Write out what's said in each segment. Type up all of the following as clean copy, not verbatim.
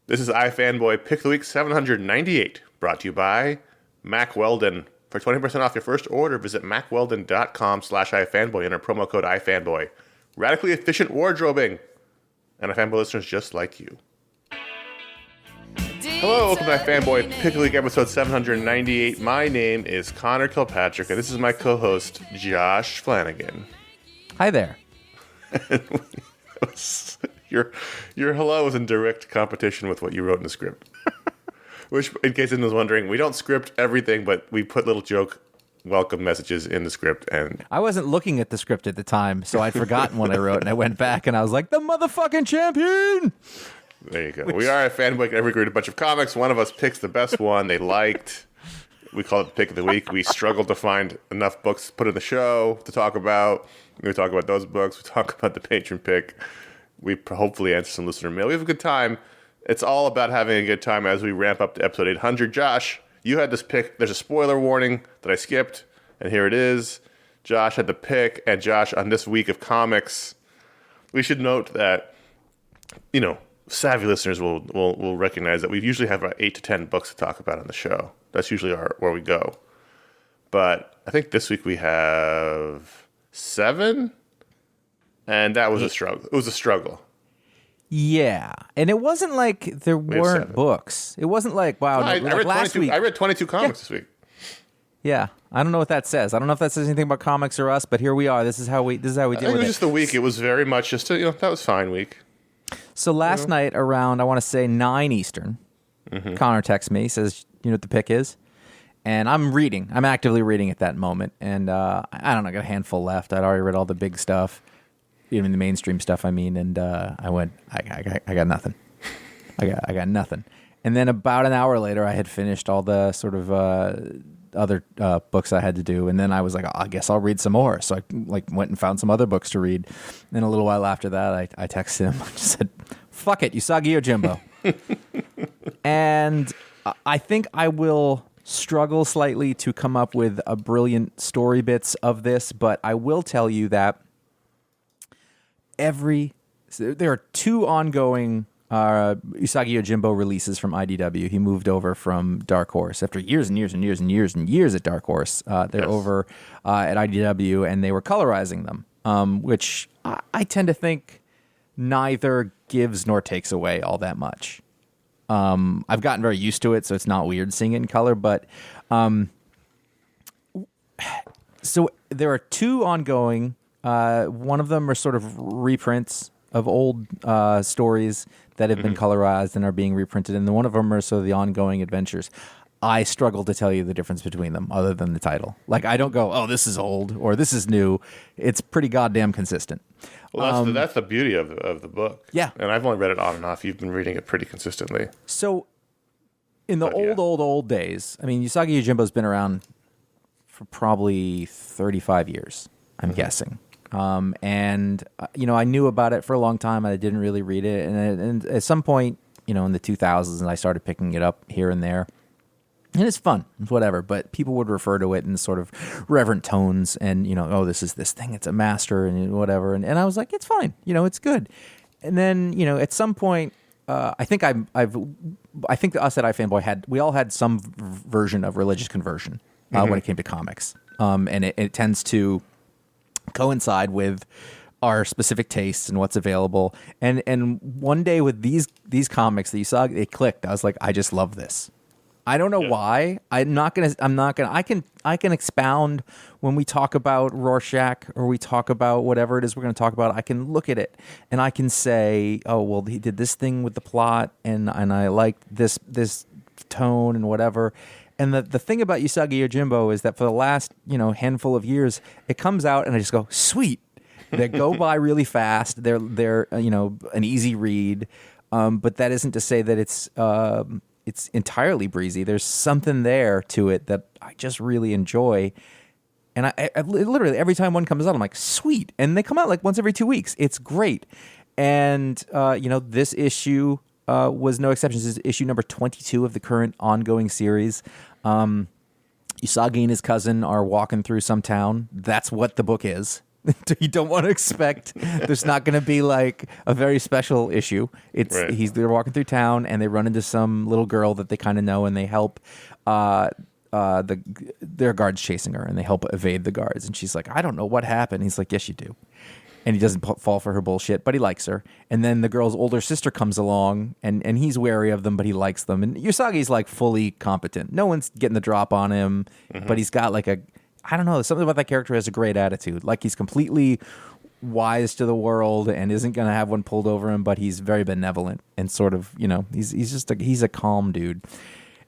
This is iFanboy Pick of the Week 798, brought to you by Mack Weldon. For 20% off your first order, visit mackweldon.com/iFanboy. Enter promo code iFanboy. Radically efficient wardrobing. And iFanboy listeners just like you. Hello, welcome to iFanboy Pick of the Week episode 798. My name is Connor Kilpatrick, and this is my co-host, Josh Flanagan. Hi there. Your hello is in direct competition with what you wrote in the script. Which, in case anyone was wondering, we don't script everything, but we put little joke welcome messages in the script. And I wasn't looking at the script at the time, so I'd forgotten what I wrote, and I went back and I was like, the motherfucking champion! There you go. We are a fanboy. Every read a bunch of comics. One of us picks the best one they liked. We call it the Pick of the Week. We struggled to find enough books to put in the show to talk about. We talk about those books. We talk about the Patron Pick. We hopefully answer some listener mail. We have a good time. It's all about having a good time as we ramp up to episode 800. Josh, you had this pick. There's a spoiler warning that I skipped, and here it is. Josh had the pick, and Josh, on this week of comics, we should note that, you know, savvy listeners will recognize that we usually have about 8 to 10 books to talk about on the show. That's usually where we go. But I think this week we have 7, and that was a struggle. It was a struggle. Yeah, and it wasn't like there weren't books. It wasn't like, wow, I read last week. I read 22 comics this week. Yeah, I don't know what that says. I don't know if that says anything about comics or us, but here we are. This is how we deal with it. It was just the week. It was very much just that was fine week. So last night around, I want to say 9 Eastern, Connor texts me, says, you know what the pick is? And I'm reading. I'm actively reading at that moment. And I don't know, I got a handful left. I'd already read all the big stuff, even the mainstream stuff, I mean. And I went, I got nothing. I got nothing. And then about an hour later, I had finished all the sort of other books I had to do. And then I was like, I guess I'll read some more. So I went and found some other books to read. And then a little while after that, I texted him. I just said, fuck it, Usagi Yojimbo. And I think I will struggle slightly to come up with a brilliant story bits of this, but I will tell you that there are 2 ongoing Usagi Yojimbo releases from IDW. He moved over from Dark Horse after years and years and years and years and years at Dark Horse. They're over at IDW, and they were colorizing them, which I tend to think neither gives nor takes away all that much. I've gotten very used to it, so it's not weird seeing it in color. But so there are 2 ongoing. One of them are sort of reprints of old stories that have been colorized and are being reprinted, and one of them are sort of the ongoing adventures. I struggle to tell you the difference between them other than the title. Like, I don't go, oh, this is old or this is new. It's pretty goddamn consistent. Well, that's the beauty of the book. Yeah. And I've only read it on and off. You've been reading it pretty consistently. So in the old days, I mean, Usagi Yojimbo's been around for probably 35 years, I'm guessing. And I knew about it for a long time, and I didn't really read it. And at some point, in the 2000s, I started picking it up here and there. And it's fun, it's whatever. But people would refer to it in sort of reverent tones, and oh, this is this thing, it's a master, and whatever. And I was like, it's fine, it's good. And then at some point, I think that us at iFanboy we all had some version of religious conversion when it came to comics, and it tends to coincide with our specific tastes and what's available. And one day with these comics that you saw, it clicked. I was like, I just love this. I don't know why. I can expound when we talk about Rorschach or we talk about whatever it is we're going to talk about. I can look at it and I can say, oh, well, he did this thing with the plot and I liked this tone and whatever. And the thing about Usagi Yojimbo is that for the last, handful of years, it comes out and I just go, sweet. They go by really fast. They're an easy read. But that isn't to say that it's entirely breezy. There's something there to it that I just really enjoy. And I literally, every time one comes out, I'm like, sweet. And they come out like once every 2 weeks. It's great. And, this issue was no exception. This is issue number 22 of the current ongoing series. Usagi and his cousin are walking through some town. That's what the book is. You don't want to expect there's not going to be like a very special issue. It's they're walking through town and they run into some little girl that they kind of know, and they help. Their guards chasing her, and they help evade the guards. And she's like, I don't know what happened. He's like, yes, you do. And he doesn't fall for her bullshit, but he likes her. And then the girl's older sister comes along, and he's wary of them, but he likes them. And Usagi's like fully competent. No one's getting the drop on him, but he's got like I don't know, something about that character has a great attitude. Like he's completely wise to the world and isn't going to have one pulled over him, but he's very benevolent and sort of, he's a calm dude.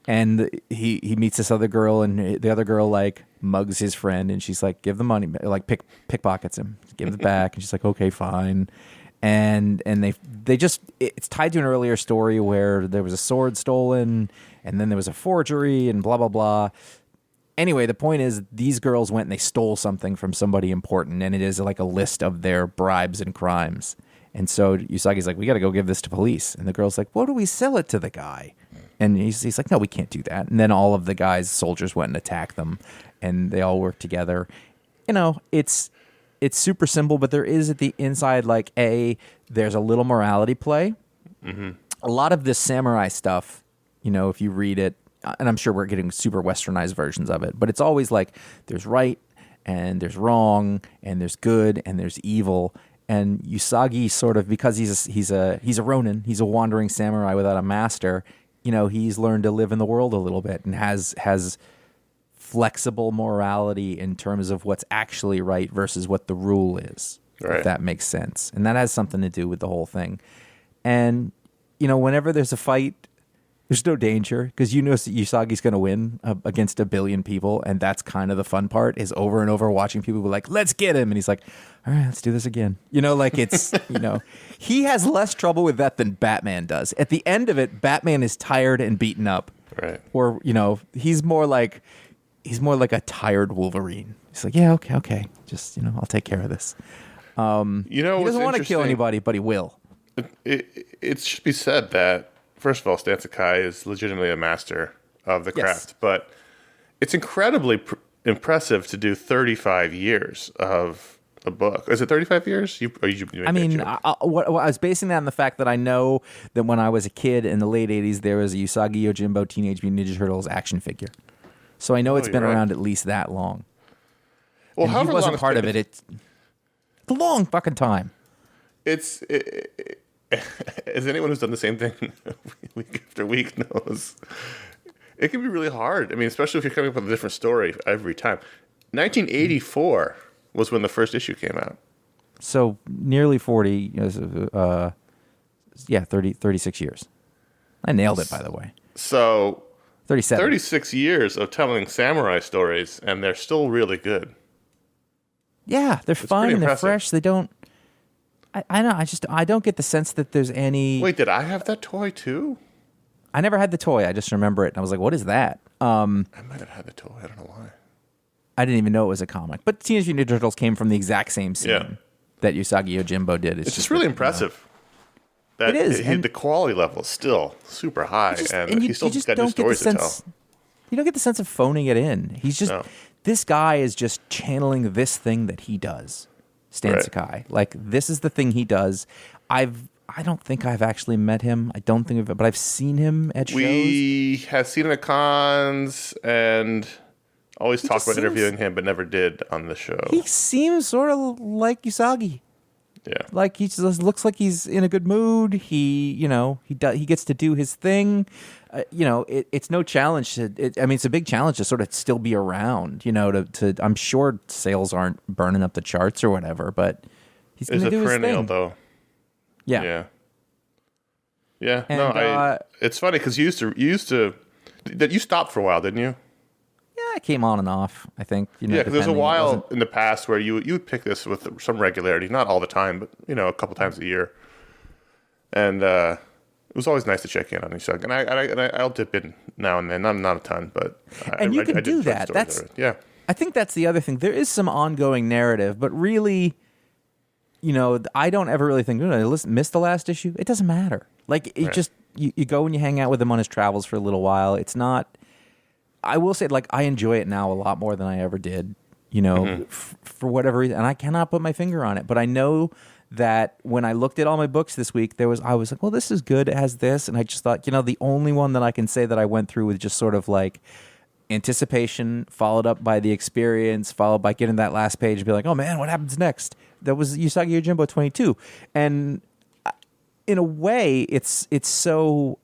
And he meets this other girl, and the other girl like mugs his friend, and she's like, give the money, like pickpockets him, give it back. And she's like, okay, fine. And they just, it's tied to an earlier story where there was a sword stolen, and then there was a forgery, and blah, blah, blah. Anyway, the point is these girls went and they stole something from somebody important, and it is like a list of their bribes and crimes. And so Usagi's like, we got to go give this to police. And the girl's like, what do we sell it to the guy? And he's like, no, we can't do that. And then all of the guys, soldiers, went and attacked them, and they all worked together. It's super simple, but there is at the inside, like, there's a little morality play. Mm-hmm. A lot of this samurai stuff, if you read it, and I'm sure we're getting super westernized versions of it, but it's always like there's right and there's wrong and there's good and there's evil. And Usagi sort of, because he's a ronin, he's a wandering samurai without a master. He's learned to live in the world a little bit and has flexible morality in terms of what's actually right versus what the rule is. Right. If that makes sense. And that has something to do with the whole thing. And whenever there's a fight, there's no danger because Usagi's going to win against a billion people, and that's kind of the fun part is over and over watching people be like, let's get him, and he's like, all right, let's do this again. It's he has less trouble with that than Batman does. At the end of it, Batman is tired and beaten up, right? Or he's more like a tired Wolverine. He's like, yeah, okay, just I'll take care of this. He doesn't want to kill anybody, but he will. It should be said that, first of all, Stan Sakai is legitimately a master of the craft, but it's incredibly impressive to do 35 years of a book. Is it 35 years? I was basing that on the fact that I know that when I was a kid in the late 80s, there was a Usagi Yojimbo Teenage Mutant Ninja Turtles action figure. So I know it's been around at least that long. Well, he wasn't part of it. It's a long fucking time. As anyone who's done the same thing week after week knows, it can be really hard. I mean, especially if you're coming up with a different story every time. 1984 was when the first issue came out. So nearly 40, 36 years. I nailed it, by the way. So 37. 36 years of telling samurai stories, and they're still really good. Yeah, they're fun and they're fresh. They don't... I know. I don't get the sense that there's any. Wait, did I have that toy too? I never had the toy. I just remember it, and I was like, "What is that?" I might have had the toy. I don't know why. I didn't even know it was a comic. But Teenage Mutant Ninja Turtles came from the exact same scene that Usagi Yojimbo did. It's just really impressive. That it is. The quality level is still super high, and he still got new stories to tell. You don't get the sense of phoning it in. He's just this guy is just channeling this thing that he does. Stan Sakai. Like, this is the thing he does. I don't think I've actually met him. I don't think but I've seen him at shows. We have seen him at cons and always talked about interviewing him, but never did on the show. He seems sort of like Usagi. Yeah. Like, he just looks like he's in a good mood. He gets to do his thing. It's no challenge it's a big challenge to sort of still be around, I'm sure sales aren't burning up the charts or whatever, but he's going to do his thing. It's a perennial, though. Yeah. And, it's funny because you stopped for a while, didn't you? Yeah, I came on and off, I think. Because there's a while in the past where you would pick this with some regularity, not all the time, but a couple times a year. And it was always nice to check in on Usagi, and I'll dip in now and then, not a ton, but you can do that. I think that's the other thing. There is some ongoing narrative, but really, I don't ever really think, I missed the last issue. It doesn't matter. Like, it just you go and you hang out with him on his travels for a little while. It's not. I will say, like, I enjoy it now a lot more than I ever did. for whatever reason. And I cannot put my finger on it, but I know that when I looked at all my books this week, I was like, well, this is good. It has this. And I just thought, the only one that I can say that I went through with just sort of like anticipation followed up by the experience, followed by getting that last page and be like, oh man, what happens next? That was Usagi Yojimbo 22. And in a way, it's so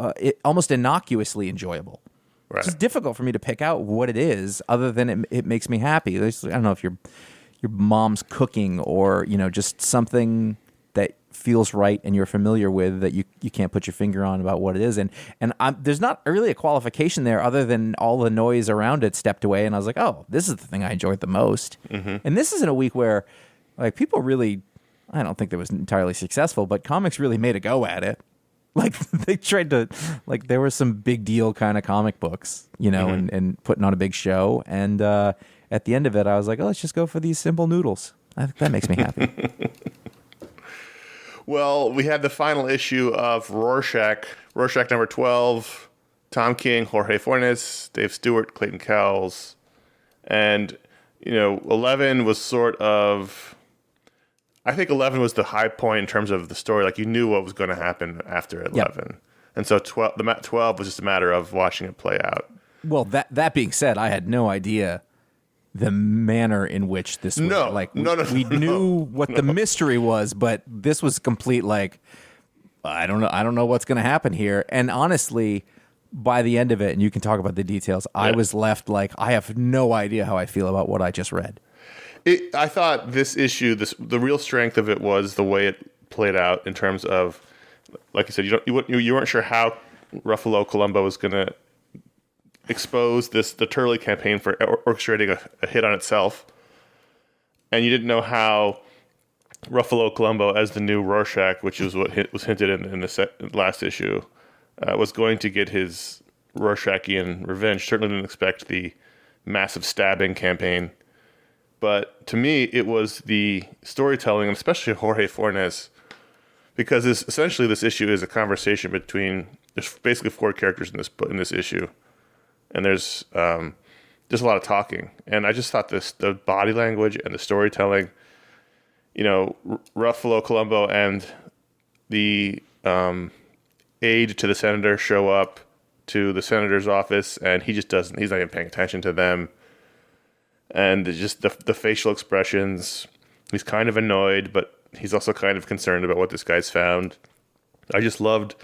almost innocuously enjoyable. Right. It's just difficult for me to pick out what it is, other than it makes me happy. I don't know if your mom's cooking or just something that feels right and you're familiar with that you can't put your finger on about what it is. And there's not really a qualification there other than all the noise around it stepped away, and I was like, oh, this is the thing I enjoyed the most. Mm-hmm. And this is in a week where like people really, I don't think that was entirely successful, but comics really made a go at it. Like they tried to, like there were some big deal kind of comic books, mm-hmm. and putting on a big show. And at the end of it, I was like, oh, let's just go for these simple noodles. I think that makes me happy. Well, we had the final issue of Rorschach number 12, Tom King, Jorge Fornes, Dave Stewart, Clayton Cowles. And, 11 was sort of... I think 11 was the high point in terms of the story. Like, you knew what was going to happen after 11. Yep. And so 12 was just a matter of watching it play out. Well, that being said, I had no idea the manner in which this was. We knew what the mystery was, but this was complete, like, I don't know what's going to happen here. And honestly, by the end of it, and you can talk about the details, I was left like, I have no idea how I feel about what I just read. I thought this issue, the real strength of it was the way it played out in terms of, like you said, you weren't sure how Ruffalo Columbo was going to expose the Turley campaign for orchestrating a hit on itself, and you didn't know how Ruffalo Columbo as the new Rorschach, which is what was hinted in the last issue, was going to get his Rorschach-ian revenge. Certainly didn't expect the massive stabbing campaign. But to me, it was the storytelling, and especially Jorge Fornes, because essentially this issue is a conversation between, there's basically 4 characters in this issue, and there's just a lot of talking. And I just thought the body language and the storytelling, Ruffalo Columbo and the aide to the senator show up to the senator's office, and he's not even paying attention to them. And just the facial expressions, he's kind of annoyed, but he's also kind of concerned about what this guy's found. I just loved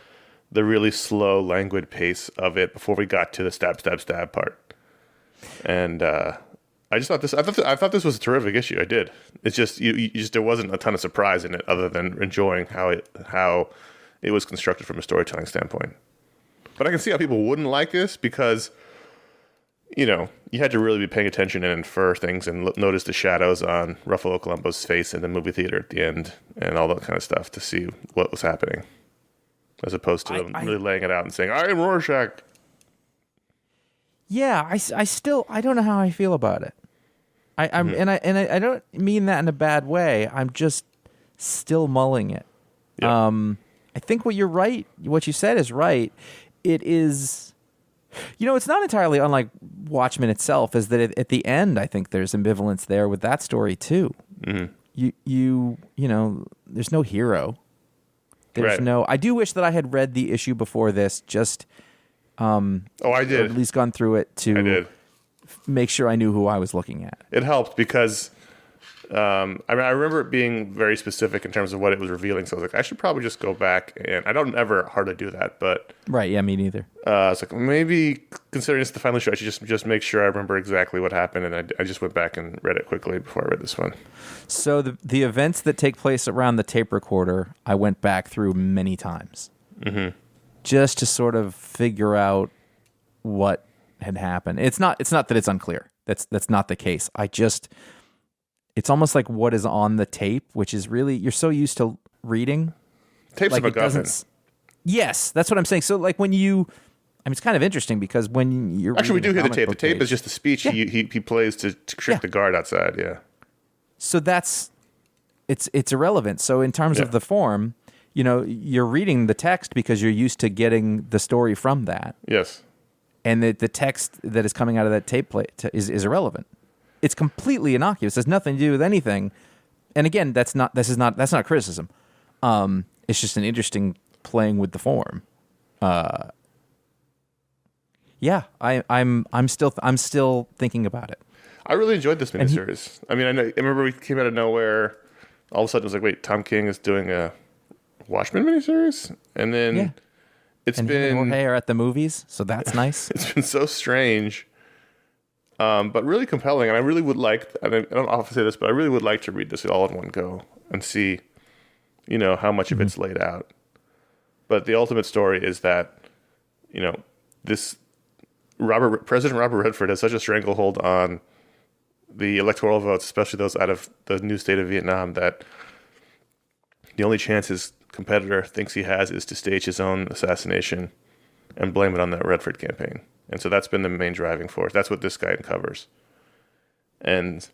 the really slow, languid pace of it before we got to the stab part. And I just thought I thought this was a terrific issue. I did. It's just there wasn't a ton of surprise in it, other than enjoying how it was constructed from a storytelling standpoint. But I can see how people wouldn't like this because, you had to really be paying attention and infer things and notice the shadows on Ruffalo Columbo's face in the movie theater at the end and all that kind of stuff to see what was happening, as opposed to really laying it out and saying, I am Rorschach. Yeah, I don't know how I feel about it. I don't mean that in a bad way. I'm just still mulling it. Yeah. I think what you said is right. It is... it's not entirely unlike Watchmen itself, is that at the end, I think there's ambivalence there with that story too. Mm-hmm. There's no hero. There's no. I do wish that I had read the issue before this, just. I did. Or at least gone through it to make sure I knew who I was looking at. It helped because. I remember it being very specific in terms of what it was revealing. So I was like, I should probably just go back, and I don't ever hardly do that, but right, yeah, me neither. It's like maybe considering it's the final issue, I should just make sure I remember exactly what happened, and I just went back and read it quickly before I read this one. So the events that take place around the tape recorder, I went back through many times, just to sort of figure out what had happened. It's not that it's unclear. That's not the case. It's almost like what is on the tape, which is really, you're so used to reading. Tape's like a MacGuffin. Yes, that's what I'm saying. So like when it's kind of interesting because when you're actually, we do hear the tape. The tape is just the speech he plays to trick the guard outside. Yeah. So it's irrelevant. So in terms of the form, you're reading the text because you're used to getting the story from that. Yes. And the text that is coming out of that tape play is irrelevant. it's completely innocuous. It has nothing to do with anything. And again, that's not criticism. It's just an interesting playing with the form. Yeah, I'm still thinking about it. I really enjoyed this miniseries. I remember we came out of nowhere. All of a sudden, it was like, wait, Tom King is doing a Watchmen miniseries, and then it's been Jorge are at the movies, so that's nice. It's been so strange, but really compelling. And I really would like. I don't often say this, but I really would like to read this all in one go and see, how much of it's laid out. But the ultimate story is that, this President Robert Redford has such a stranglehold on the electoral votes, especially those out of the new state of Vietnam, that the only chance his competitor thinks he has is to stage his own assassination and blame it on that Redford campaign. And so that's been the main driving force. That's what this guy uncovers. And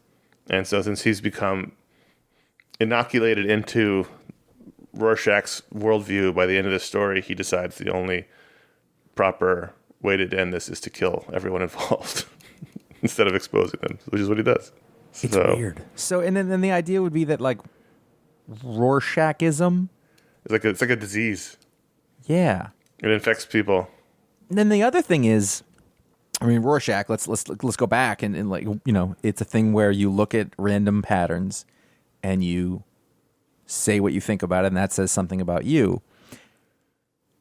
so since he's become inoculated into Rorschach's worldview by the end of the story, he decides the only proper way to end this is to kill everyone involved instead of exposing them, which is what he does. It's weird. So, and then the idea would be that, like, Rorschachism, it's like a disease. Yeah, it infects people. And then the other thing is, Rorschach. Let's go back and like, it's a thing where you look at random patterns and you say what you think about it, and that says something about you.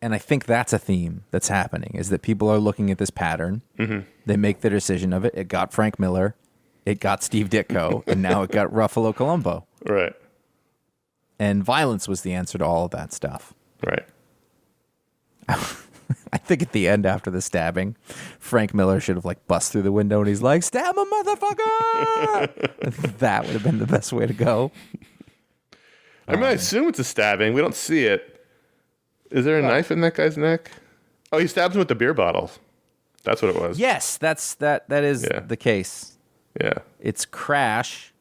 And I think that's a theme that's happening, is that people are looking at this pattern. Mm-hmm. They make their decision of it. It got Frank Miller. It got Steve Ditko. And now it got Ruffalo Columbo. Right. And violence was the answer to all of that stuff. Right. I think at the end, after the stabbing, Frank Miller should have, like, bust through the window and he's like, "Stab him, motherfucker!" That would have been the best way to go. I assume it's a stabbing. We don't see it. Is there a knife in that guy's neck? Oh, he stabs him with the beer bottle. That's what it was. Yes, that is the case. Yeah. It's Crash.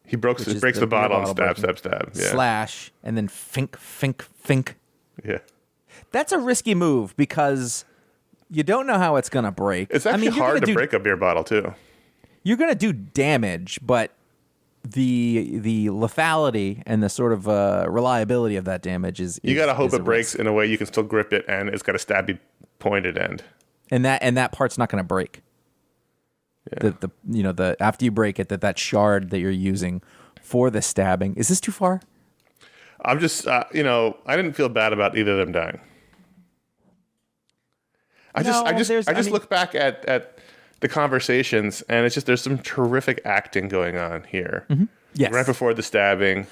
He breaks the bottle and stab. Yeah. Slash, and then fink. Yeah. That's a risky move because you don't know how it's going to break. It's actually hard to break a beer bottle, too. You're going to do damage, but the lethality and the sort of reliability of that damage is you got to hope it breaks in a way you can still grip it, and it's got a stabby pointed end. And that part's not going to break. Yeah. The after you break it, that shard that you're using for the stabbing. Is this too far? I'm just I didn't feel bad about either of them dying. I just look back at the conversations, and it's just there's some terrific acting going on here. Mm-hmm. Yes. Right before the stabbing.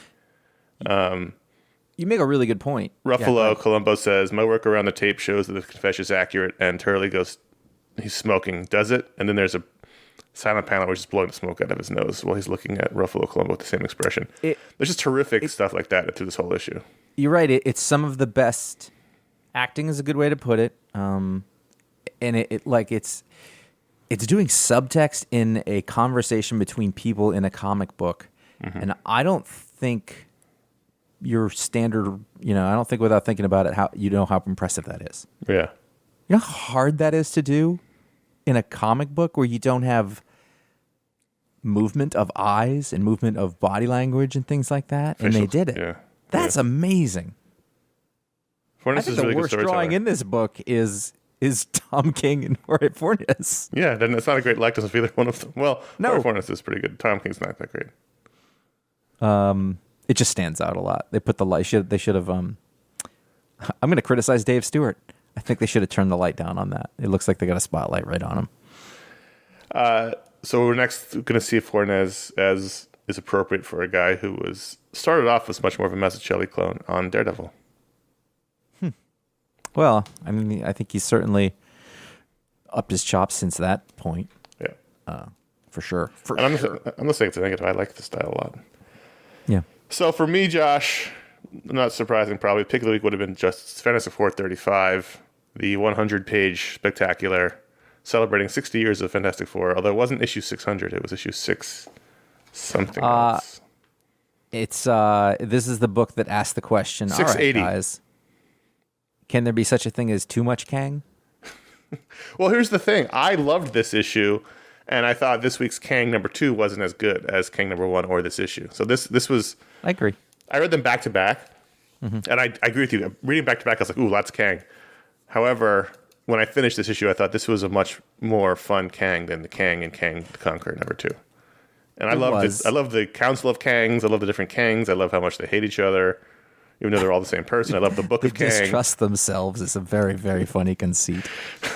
You make a really good point. Ruffalo Columbo says, "My work around the tape shows that the confession is accurate," and Turley goes, "He's smoking, does it?" And then there's a silent panel where he's blowing the smoke out of his nose while he's looking at Ruffalo Columbo with the same expression. There's just terrific stuff like that through this whole issue. You're right. It's some of the best acting is a good way to put it. And it's doing subtext in a conversation between people in a comic book. Mm-hmm. And I don't think your standard, I don't think without thinking about it, how impressive that is. Yeah. You know how hard that is to do in a comic book where you don't have movement of eyes and movement of body language and things like that? And they did it. Yeah. That's amazing. Fornes I think is the really worst drawing in this book is Tom King and Jorge Fornes. Yeah, then it's not a great likeness of either one of them. Well, no. Jorge Fornes is pretty good. Tom King's not that great. It just stands out a lot. They put the light. They should have. I'm going to criticize Dave Stewart. I think they should have turned the light down on that. It looks like they got a spotlight right on him. So we're next going to see if Fornes as is appropriate for a guy who started off as much more of a Mazzucchelli clone on Daredevil. Well, I think he's certainly upped his chops since that point. Yeah, for sure. I'm not saying it's a negative. I like the style a lot. Yeah. So for me, Josh, not surprising, probably pick of the week would have been just Fantastic Four 35, the 100-page spectacular celebrating 60 years of Fantastic Four. Although it wasn't issue 600, it was issue 6 something else. It's this is the book that asked the question. 680. All right, guys, can there be such a thing as too much Kang? Well, here's the thing. I loved this issue, And I thought this week's Kang #2 wasn't as good as Kang #1 or this issue. So this was... I agree. I read them back to back, and I agree with you. Reading back to back, I was like, ooh, lots of Kang. However, when I finished this issue, I thought this was a much more fun Kang than the Kang and Kang the Conqueror #2. And I love the Council of Kangs. I love the different Kangs. I love how much they hate each other, even though they're all the same person. I love the Book of Kang. They distrust themselves. It's a very, very funny conceit.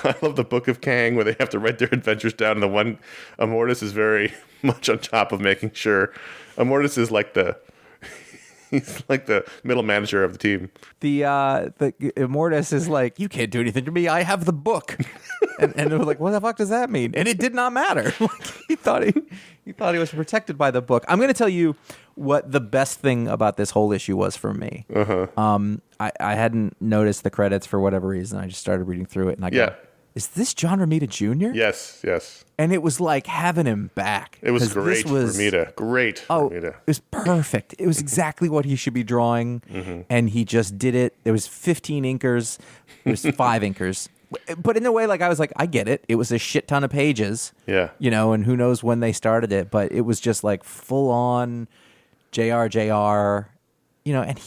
I love the Book of Kang, where they have to write their adventures down. And the one, Immortus is very much on top of making sure. Immortus is like he's like the middle manager of the team. The Immortus is like, you can't do anything to me. I have the book. and they were like, what the fuck does that mean? And it did not matter. Like, he thought he was protected by the book. I'm going to tell you what the best thing about this whole issue was for me. I hadn't noticed the credits for whatever reason. I just started reading through it, and I go, is this John Romita Jr.? Yes. And it was like having him back. It was great, Romita. Great, Romita. It was perfect. It was exactly what he should be drawing, and he just did it. There was 15 inkers. There was 5 inkers. But in a way, like, I was like, I get it. It was a shit ton of pages. Yeah. And who knows when they started it, but it was just like full on JR. And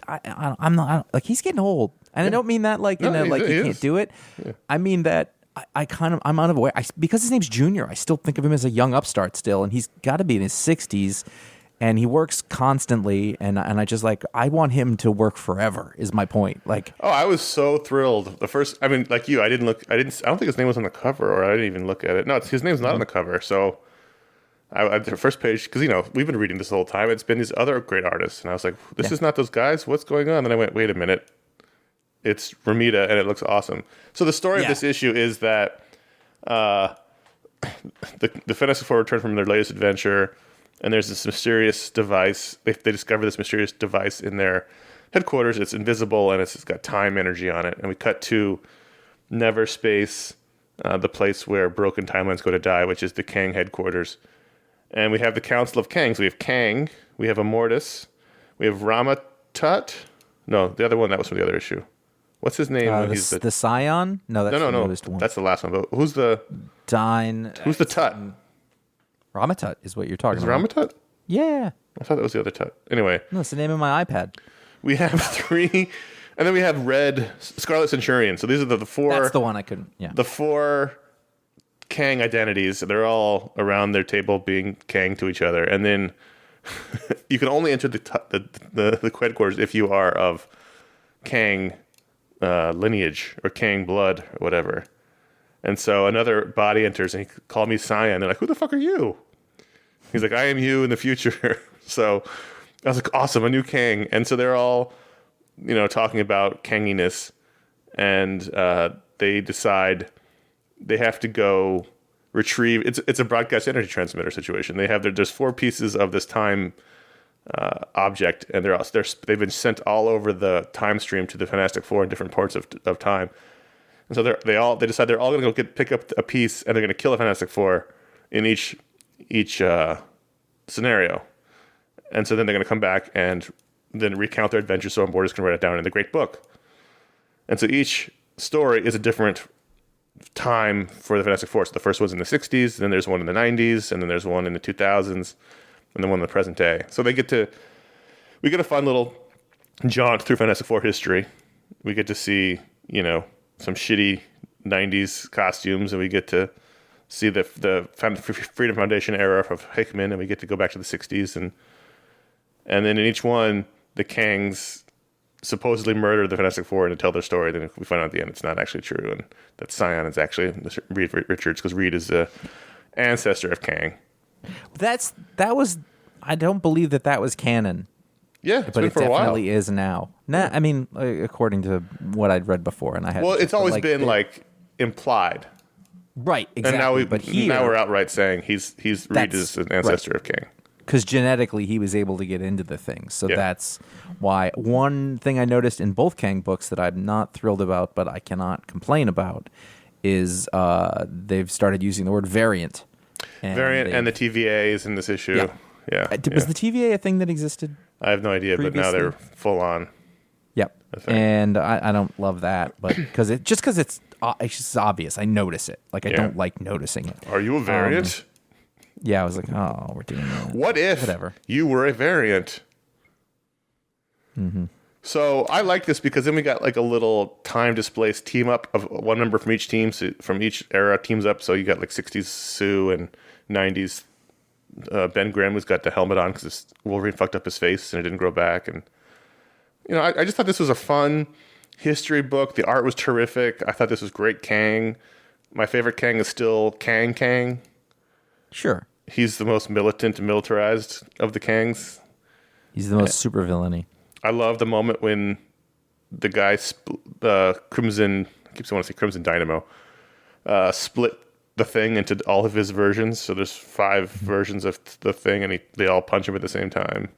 I'm not like, he's getting old. And I don't mean that like, he can't do it. Yeah. I mean that I'm unaware. Because his name's Junior, I still think of him as a young upstart still, and he's got to be in his 60s. And he works constantly, and I just like, I want him to work forever. Is my point. Like, oh, I was so thrilled. The first, I mean, like you, I don't think his name was on the cover, or I didn't even look at it. No, his name's not on the cover. So, the first page, because we've been reading this the whole time. It's been these other great artists, and I was like, this is not those guys. What's going on? And I went, wait a minute, it's Romita, and it looks awesome. So the story of this issue is that the Fantastic Four return from their latest adventure. And there's this mysterious device. They discover this mysterious device in their headquarters. It's invisible, and it's got time energy on it. And we cut to Never Space, the place where broken timelines go to die, which is the Kang headquarters. And we have the Council of Kangs. We have Kang. We have Immortus. We have Ramatut. No, the other one, that was from the other issue. What's his name? He's the Scion? No, that's the newest one. That's the last one. But who's the... Who's the Tut? Ramatut is what you're talking about. Is Ramatut? Yeah. I thought that was the other Tut. Anyway. No, it's the name of my iPad. We have 3, and then we have Red, Scarlet Centurion. So these are the 4... That's the one I couldn't, yeah. The 4 Kang identities. They're all around their table being Kang to each other. And then you can only enter the headquarters if you are of Kang lineage or Kang blood or whatever. And so another body enters, and he called me Scion. They're like, who the fuck are you? He's like, I am you in the future. So I was like, awesome, a new Kang. And so they're all, talking about Kanginess. And they decide they have to go retrieve. It's a broadcast energy transmitter situation. They have there's 4 pieces of this time object, and they've been sent all over the time stream to the Fantastic Four in different parts of time. And so they decide they're all going to go pick up a piece, and they're going to kill the Fantastic Four in each scenario. And so then they're going to come back and then recount their adventures, so Immortus can write it down in the Great Book. And so each story is a different time for the Fantastic Four. So the first one's in the 60s, then there's one in the 90s, and then there's one in the 2000s, and then one in the present day. So we get a fun little jaunt through Fantastic Four history. We get to see, some shitty 90s costumes, and we get to see the Freedom Foundation era of Hickman, and we get to go back to the 60s, and then in each one, the Kangs supposedly murder the Fantastic Four and to tell their story. Then we find out at the end it's not actually true, and that Scion is actually Reed Richards, because Reed is the ancestor of Kang. I don't believe that was canon. Yeah, but it definitely is now. Nah, I mean, according to what I'd read before, and I had. Well, it's always been implied, right? Exactly. And now we're outright saying Reed is an ancestor of Kang. Because genetically he was able to get into the thing, so that's why. One thing I noticed in both Kang books that I'm not thrilled about, but I cannot complain about, is they've started using the word variant. And the TVA is in this issue. Yeah. Was the TVA a thing that existed? I have no idea, previously? But now they're full on. Yep. And I don't love that, but because it's just obvious. I notice it. Like I don't like noticing it. Are you a variant? Yeah, I was like, oh, we're doing that. What if you were a variant? Mm-hmm. So I like this because then we got like a little time displaced team up of one member from each team, so from each era teams up. So you got like 60s Sue and 90s Ben Grimm, who's got the helmet on because Wolverine fucked up his face and it didn't grow back. And I just thought this was a fun history book. The art was terrific. I thought this was great. Kang. My favorite Kang is still Kang. Sure. He's the most militant and militarized of the Kangs. He's the most super villainy. I love the moment when the guy, Crimson, I keep wanting to say Crimson Dynamo, split the Thing into all of his versions. So there's 5 versions of the Thing, and they all punch him at the same time.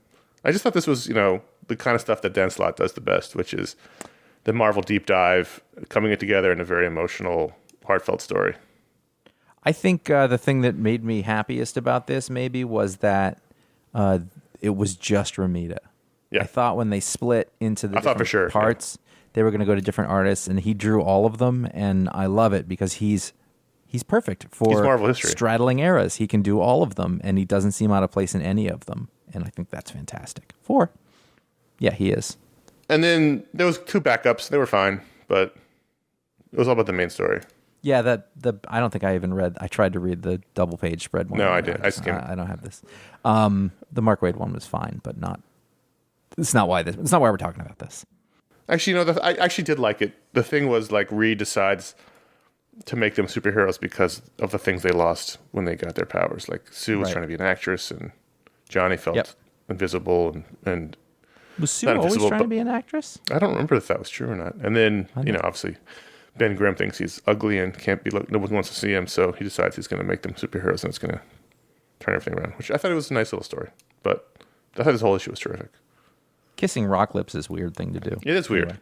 I just thought this was, the kind of stuff that Dan Slott does the best, which is the Marvel deep dive, coming it together in a very emotional, heartfelt story. I think the thing that made me happiest about this maybe was that it was just Romita. Yeah. I thought when they split into the different parts, they were going to go to different artists, and he drew all of them, and I love it because he's perfect for Marvel history. Straddling eras. He can do all of them, and he doesn't seem out of place in any of them, and I think that's fantastic. 4. Yeah, he is. And then there was 2 backups. They were fine, but it was all about the main story. Yeah, I don't think I even read. I tried to read the double page spread one. No, I did. I skimmed. I don't have this. The Mark Waid one was fine, but not. It's not why we're talking about this. Actually, I actually did like it. The thing was like Reed decides to make them superheroes because of the things they lost when they got their powers. Like Sue was trying to be an actress, and Johnny felt invisible, and was Sue always trying to be an actress? I don't remember if that was true or not. And then obviously, Ben Grimm thinks he's ugly and can't be looked. No one wants to see him, so he decides he's going to make them superheroes, and it's going to turn everything around. Which I thought it was a nice little story, but I thought this whole issue was terrific. Kissing rock lips is a weird thing to do. It is weird. Anyway.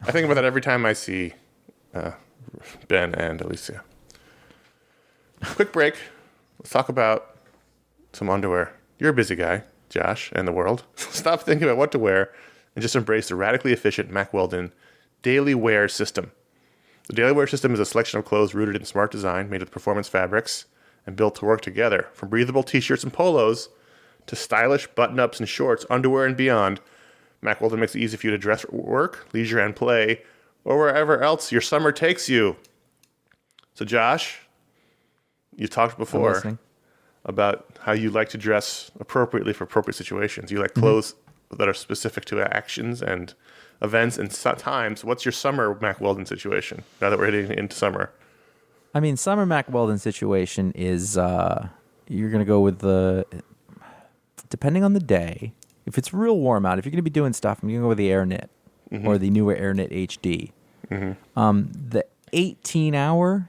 I think about that every time I see Ben and Alicia. Quick break. Let's talk about some underwear. You're a busy guy, Josh, and the world. Stop thinking about what to wear and just embrace the radically efficient Mack Weldon Daily Wear System. The Daily Wear System is a selection of clothes rooted in smart design, made with performance fabrics, and built to work together. From breathable t-shirts and polos to stylish button-ups and shorts, underwear, and beyond, Mack Weldon makes it easy for you to dress for work, leisure, and play, or wherever else your summer takes you. So, Josh, you talked before about how you like to dress appropriately for appropriate situations. You like clothes that are specific to actions and events and times. What's your summer Mack Weldon situation now that we're heading into summer? I mean, summer Mack Weldon situation is you're going to go with depending on the day. If it's real warm out, if you're going to be doing stuff, I'm going to go with the Air Knit or the newer Air Knit HD. The 18-hour,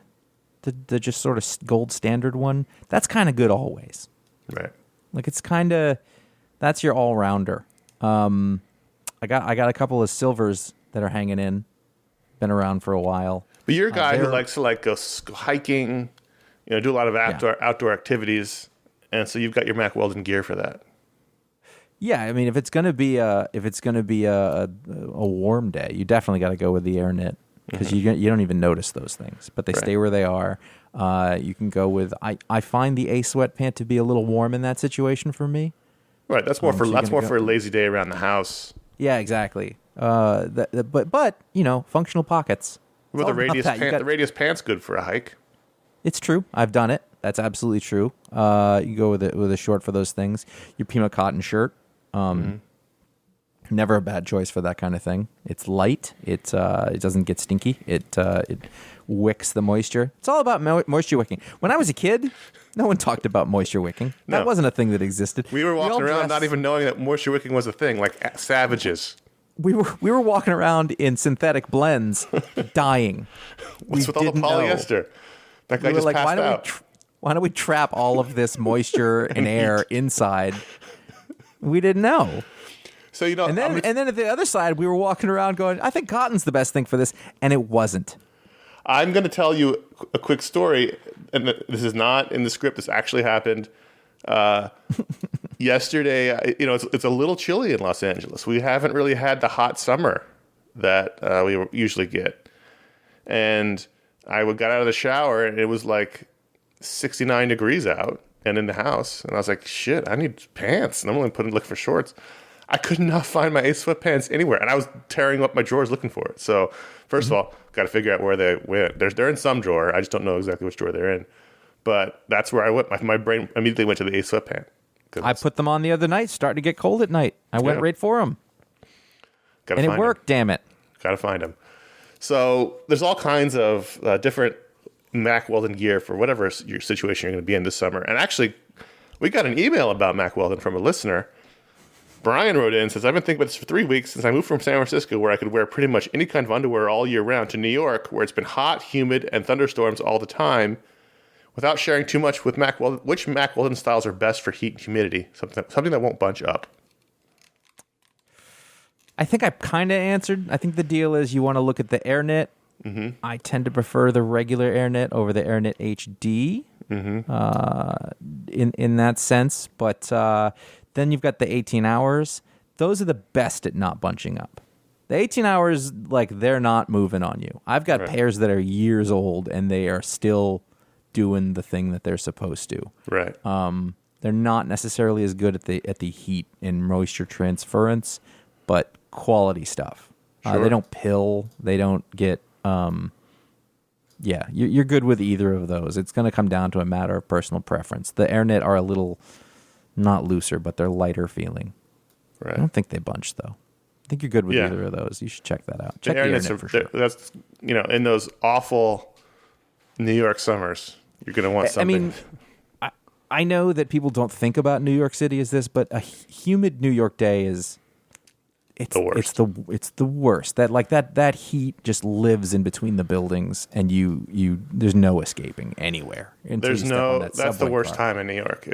the just sort of gold standard one, that's kind of good always. Right. Like it's kind of, that's your all-rounder. I got a couple of silvers that are hanging in, been around for a while. But you're a guy who likes to go hiking, do a lot of outdoor activities, and so you've got your Mack Weldon gear for that. Yeah, I mean, if it's gonna be a warm day, you definitely got to go with the Air Knit because you don't even notice those things, but they stay where they are. You can go with I find the A sweatpant to be a little warm in that situation for me. Right, that's more for a lazy day around the house. Yeah, exactly. But functional pockets. Well, the radius pant's good for a hike. It's true. I've done it. That's absolutely true. You go with a short for those things. Your Pima cotton shirt. Never a bad choice for that kind of thing. It's light. It doesn't get stinky. It wicks the moisture. It's all about moisture wicking. When I was a kid, no one talked about moisture wicking. That wasn't a thing that existed. We were walking around not even knowing that moisture wicking was a thing, like savages. We were walking around in synthetic blends, dying. What's with all the polyester? That guy just passed out. Why don't we trap all of this moisture and air inside? We didn't know. So and then at the other side, we were walking around going, I think cotton's the best thing for this, and it wasn't. I'm going to tell you a quick story, and this is not in the script. This actually happened. yesterday, it's a little chilly in Los Angeles. We haven't really had the hot summer that we usually get. And I got out of the shower and it was like 69 degrees out and in the house. And I was like, shit, I need pants. And I'm only looking for shorts. I could not find my Ace sweatpants anywhere. And I was tearing up my drawers looking for it. So first of all, got to figure out where they went. They're in some drawer. I just don't know exactly which drawer they're in. But that's where I went. My brain immediately went to the Ace sweatpant. I put them on the other night, starting to get cold at night. I went right for them. And it worked, damn it. Got to find them. So there's all kinds of different Mack Weldon gear for whatever your situation you're going to be in this summer. And actually, we got an email about Mack Weldon from a listener. Brian wrote in and says, I've been thinking about this for 3 weeks since I moved from San Francisco, where I could wear pretty much any kind of underwear all year round, to New York, where it's been hot, humid, and thunderstorms all the time. Without sharing too much with Mack Weldon, which Mack Weldon styles are best for heat and humidity? Something that won't bunch up. I think I kind of answered. I think the deal is you want to look at the AirKnit. Mm-hmm. I tend to prefer the regular AirKnit over the AirKnit HD in that sense. But then you've got the 18 hours. Those are the best at not bunching up. The 18 hours, like, they're not moving on you. I've got pairs that are years old and they are still doing the thing that they're supposed to. Right. They're not necessarily as good at the heat and moisture transference, but quality stuff. Sure. They don't pill. They don't get. You're good with either of those. It's going to come down to a matter of personal preference. The AirKnit are a little not looser, but they're lighter feeling. Right. I don't think they bunch though. I think you're good with either of those. You should check that out. Check the AirKnit for sure. That's in those awful New York summers, you're going to want something. I mean, I know that people don't think about New York City as this, but a humid New York day is the worst. It's the worst. That heat just lives in between the buildings, and you there's no escaping anywhere. That's the worst time in New York.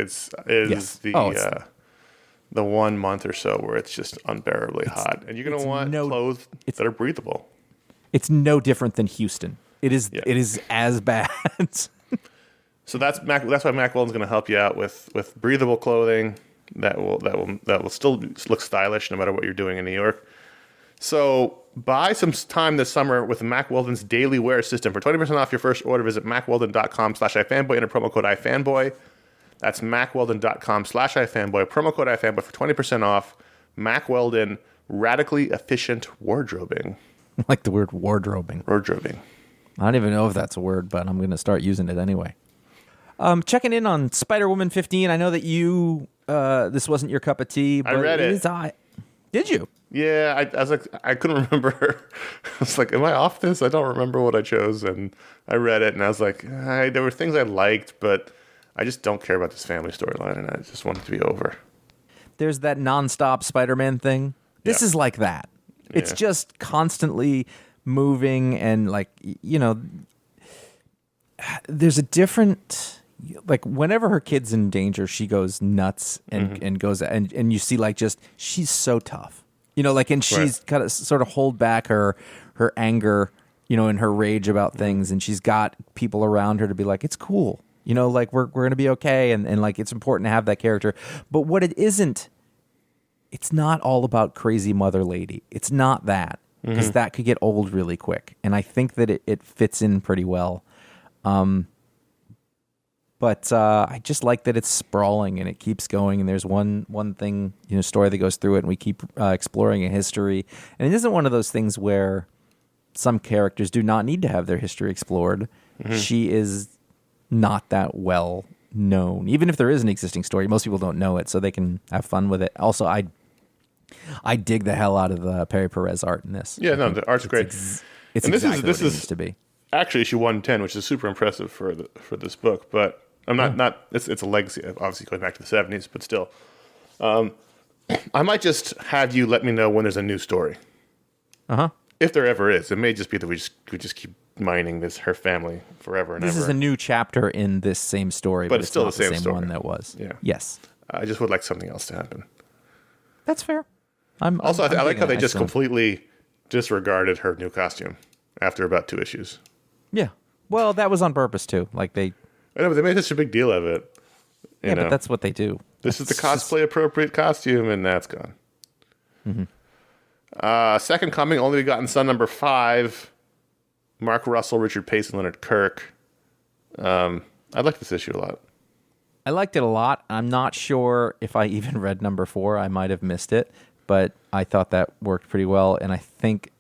The 1 month or so where it's just unbearably hot, and you're going to want clothes that are breathable. It's no different than Houston. It is as bad. So that's why Mack Weldon's going to help you out with breathable clothing that will still look stylish no matter what you're doing in New York. So buy some time this summer with Mack Weldon's daily wear system. For 20% off your first order, visit MackWeldon.com/iFanboy. Enter promo code iFanboy. That's MackWeldon.com/iFanboy. Promo code iFanboy for 20% off. Mack Weldon, radically efficient wardrobing. I like the word wardrobing. I don't even know if that's a word, but I'm going to start using it anyway. Checking in on Spider-Woman 15. I know that you, this wasn't your cup of tea, but I read it. Did you? Yeah, I was like, I couldn't remember. I was like, am I off this? I don't remember what I chose. And I read it, and I was like, there were things I liked, but I just don't care about this family storyline, and I just want it to be over. There's that nonstop Spider-Man thing. This is like that. It's just constantly moving, and there's a different, whenever her kid's in danger, she goes nuts and goes, and you see she's so tough, and she's got to sort of hold back her anger, and her rage about things, and she's got people around her to be like, it's cool. We're going to be okay. And it's important to have that character. But what it isn't, it's not all about crazy mother lady. It's not that, because that could get old really quick. And I think that it fits in pretty well. But I just like that it's sprawling and it keeps going. And there's one thing, story that goes through it, and we keep exploring a history. And it isn't one of those things where some characters do not need to have their history explored. She is not that well known. Even if there is an existing story, most people don't know it, so they can have fun with it. Also, I dig the hell out of the Perry Perez art in this. Yeah, the art's great. It's exactly what it needs to be. Actually issue 110, which is super impressive for this book, but I'm not it's a legacy, obviously going back to the 70s, but still. I might just have you let me know when there's a new story. If there ever is. It may just be that we just keep mining her family forever and ever. This is a new chapter in this same story, but it's still the same story. One that was. Yeah. Yes. I just would like something else to happen. That's fair. I like how they just completely disregarded her new costume after about 2 issues. Yeah. Well, that was on purpose too. I know, but they made such a big deal of it. But that's what they do. This is the cosplay appropriate costume, and that's gone. Mm-hmm. Second Coming, Only Begotten Son number 5. Mark Russell, Richard Pace, and Leonard Kirk. I like this issue a lot. I liked it a lot. I'm not sure if I even read number 4. I might have missed it, but I thought that worked pretty well. And I think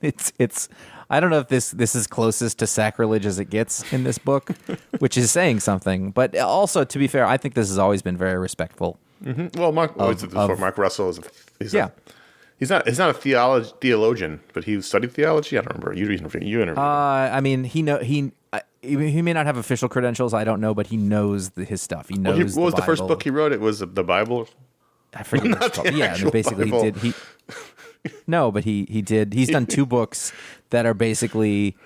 it's. I don't know if this is closest to sacrilege as it gets in this book, which is saying something. But also, to be fair, I think this has always been very respectful. Mm-hmm. Well, Mark Russell is. He's not a theologian, but he studied theology. I don't remember. You interviewed him. I mean, he may not have official credentials. I don't know, but he knows his stuff. He knows. What was the first book he wrote? It was the Bible. I forget what it's called. Yeah, and basically Bible. he did. No, but he did. He's done 2 books that are basically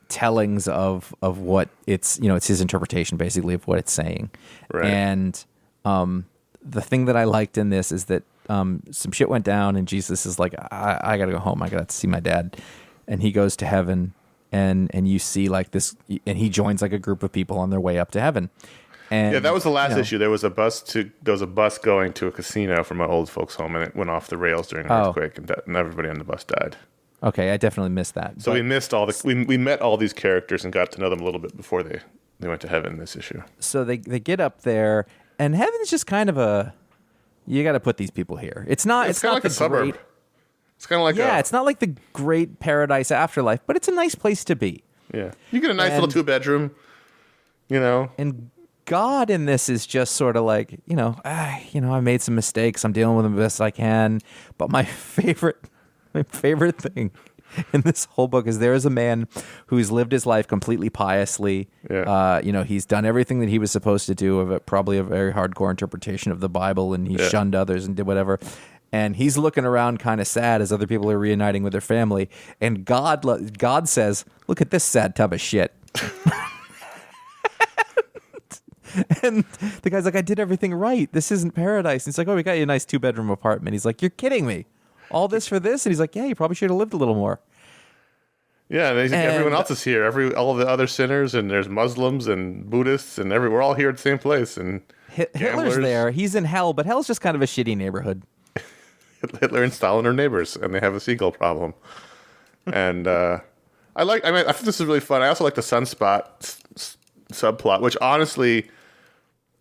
tellings of what it's. It's his interpretation basically of what it's saying. Right. And the thing that I liked in this is that. Some shit went down, and Jesus is like, I gotta go home. I gotta see my dad. And he goes to heaven, and you see like this, and he joins like a group of people on their way up to heaven. And yeah, that was the last issue. There was a bus going to a casino from my old folks' home, and it went off the rails during an earthquake, and everybody on the bus died. Okay, I definitely missed that. So we missed we met all these characters and got to know them a little bit before they went to heaven in this issue. So they get up there, and heaven's just kind of a. You got to put these people here. It's not. It's kind not of like a suburb. It's kind of like it's not like the great paradise afterlife, but it's a nice place to be. Yeah, you get a nice little 2-bedroom. And God in this is just sort of like I made some mistakes. I'm dealing with them the best I can. But my favorite thing in this whole book is there is a man who's lived his life completely piously. Yeah. He's done everything that he was supposed to do, probably a very hardcore interpretation of the Bible, and he shunned others and did whatever. And he's looking around kind of sad as other people are reuniting with their family. And God says, "Look at this sad tub of shit." And the guy's like, "I did everything right. This isn't paradise." And he's like, "Oh, we got you a nice 2-bedroom apartment." He's like, "You're kidding me. All this for this?" And he's like, "Yeah, you probably should have lived a little more." Yeah, everyone else is here. All the other sinners, and there's Muslims and Buddhists, and we're all here at the same place. And Hitler's there. He's in hell, but hell's just kind of a shitty neighborhood. Hitler and Stalin are neighbors, and they have a seagull problem. And I think this is really fun. I also like the Sunspot subplot, which honestly,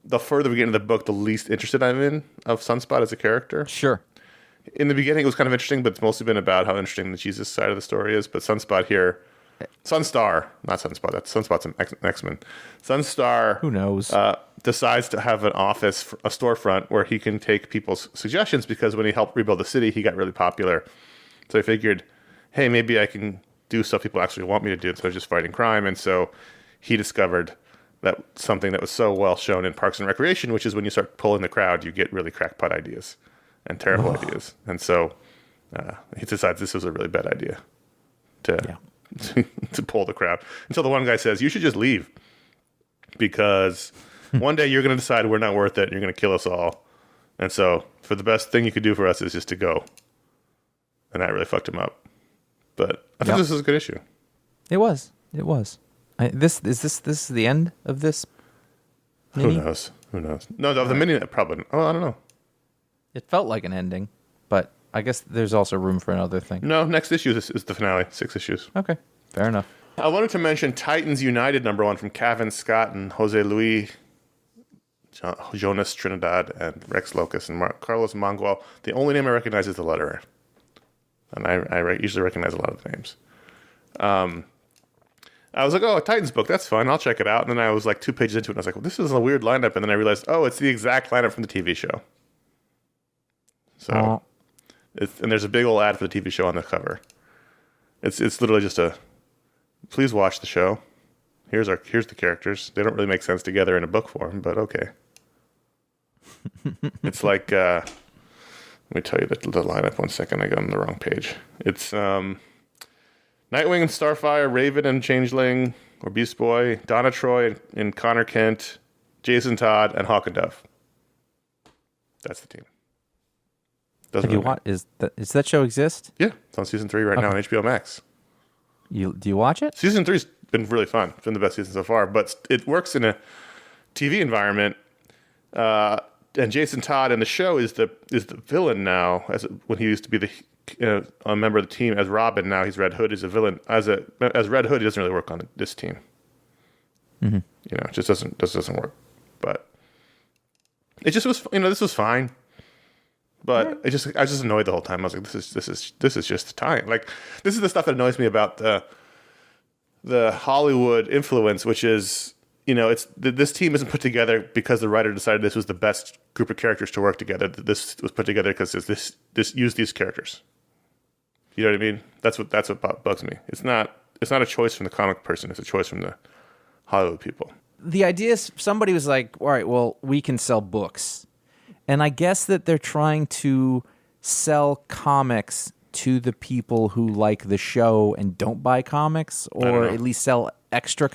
the further we get into the book, the least interested I'm in of Sunspot as a character. Sure. In the beginning, it was kind of interesting, but it's mostly been about how interesting the Jesus side of the story is. But Sunspot here, Sunstar, not Sunspot, Sunspot's an X-Men. Sunstar, who knows, decides to have an office, a storefront, where he can take people's suggestions, because when he helped rebuild the city, he got really popular. So he figured, hey, maybe I can do stuff people actually want me to do instead of just fighting crime. And so he discovered that something that was so well shown in Parks and Recreation, which is when you start pulling the crowd, you get really crackpot ideas and terrible ideas. And so he decides this was a really bad idea to pull the crowd. Until the one guy says, you should just leave, because one day you're going to decide we're not worth it and you're going to kill us all. And so for the best thing you could do for us is just to go. And that really fucked him up. But I think this is a good issue. It was. This is the end of this mini? Who knows? No, the mini, probably. Oh, I don't know. It felt like an ending, but I guess there's also room for another thing. No, next issue is the finale. 6 issues. Okay, fair enough. I wanted to mention Titans United #1 from Kevin Scott and Jose Luis, Jonas Trinidad, and Rex Locus, and Carlos Mangual. The only name I recognize is the letterer. And I usually recognize a lot of the names. I was like, oh, a Titans book, that's fun, I'll check it out. And then I was like 2 pages into it, and I was like, well, this is a weird lineup. And then I realized, oh, it's the exact lineup from the TV show. So, and there's a big old ad for the TV show on the cover. It's literally just please watch the show. Here's the characters. They don't really make sense together in a book form, but okay. It's like, let me tell you the lineup 1 second. I got on the wrong page. It's Nightwing and Starfire, Raven and Changeling, or Beast Boy, Donna Troy and Connor Kent, Jason Todd, and Hawk and Dove. That's the team. Does that show exist? Yeah, it's on season 3 right now on HBO Max. Do you watch it? Season 3's been really fun. It's been the best season so far, but it works in a TV environment. Jason Todd in the show is the villain now. When he used to be a member of the team as Robin, now he's Red Hood. He's a villain as Red Hood. He doesn't really work on this team. Mm-hmm. It just doesn't work. But it just was. This was fine. But I was just annoyed the whole time. I was like, this is just time. Like, this is the stuff that annoys me about the Hollywood influence, which is, this team isn't put together because the writer decided this was the best group of characters to work together. This was put together because this use these characters. You know what I mean? That's what bugs me. It's not a choice from the comic person. It's a choice from the Hollywood people. The idea is somebody was like, all right, well, we can sell books. And I guess that they're trying to sell comics to the people who like the show and don't buy comics, or at least sell extra.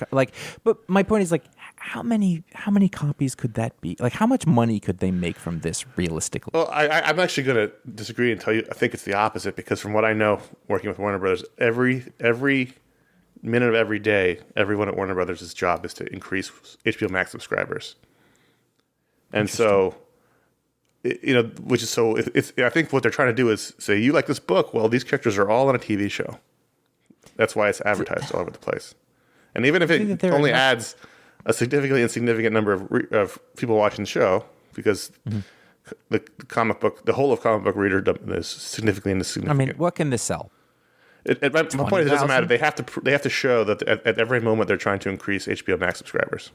But my point is, like, how many copies could that be? Like, how much money could they make from this realistically? Well, I'm actually going to disagree and tell you I think it's the opposite, because from what I know, working with Warner Brothers, every minute of every day, everyone at Warner Brothers' job is to increase HBO Max subscribers, and so. Which is so. I think what they're trying to do is say, you like this book. Well, these characters are all on a TV show. That's why it's advertised all over the place. And even if it only adds a significantly insignificant number of people watching the show, because the whole of comic book reader is significantly insignificant. I mean, what can this sell? My point is, it doesn't matter. They have to show that at every moment they're trying to increase HBO Max subscribers.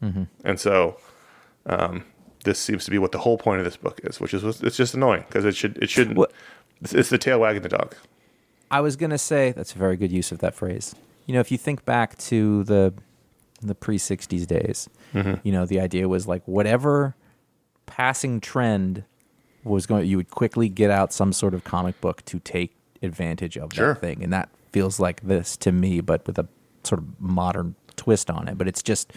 Mm-hmm. And so. This seems to be what the whole point of this book is, which is it's just annoying because it shouldn't. Well, it's the tail wagging the dog. I was going to say that's a very good use of that phrase. If you think back to the pre-60s days, the idea was like whatever passing trend was going, you would quickly get out some sort of comic book to take advantage of that thing, and that feels like this to me, but with a sort of modern twist on it. But it's just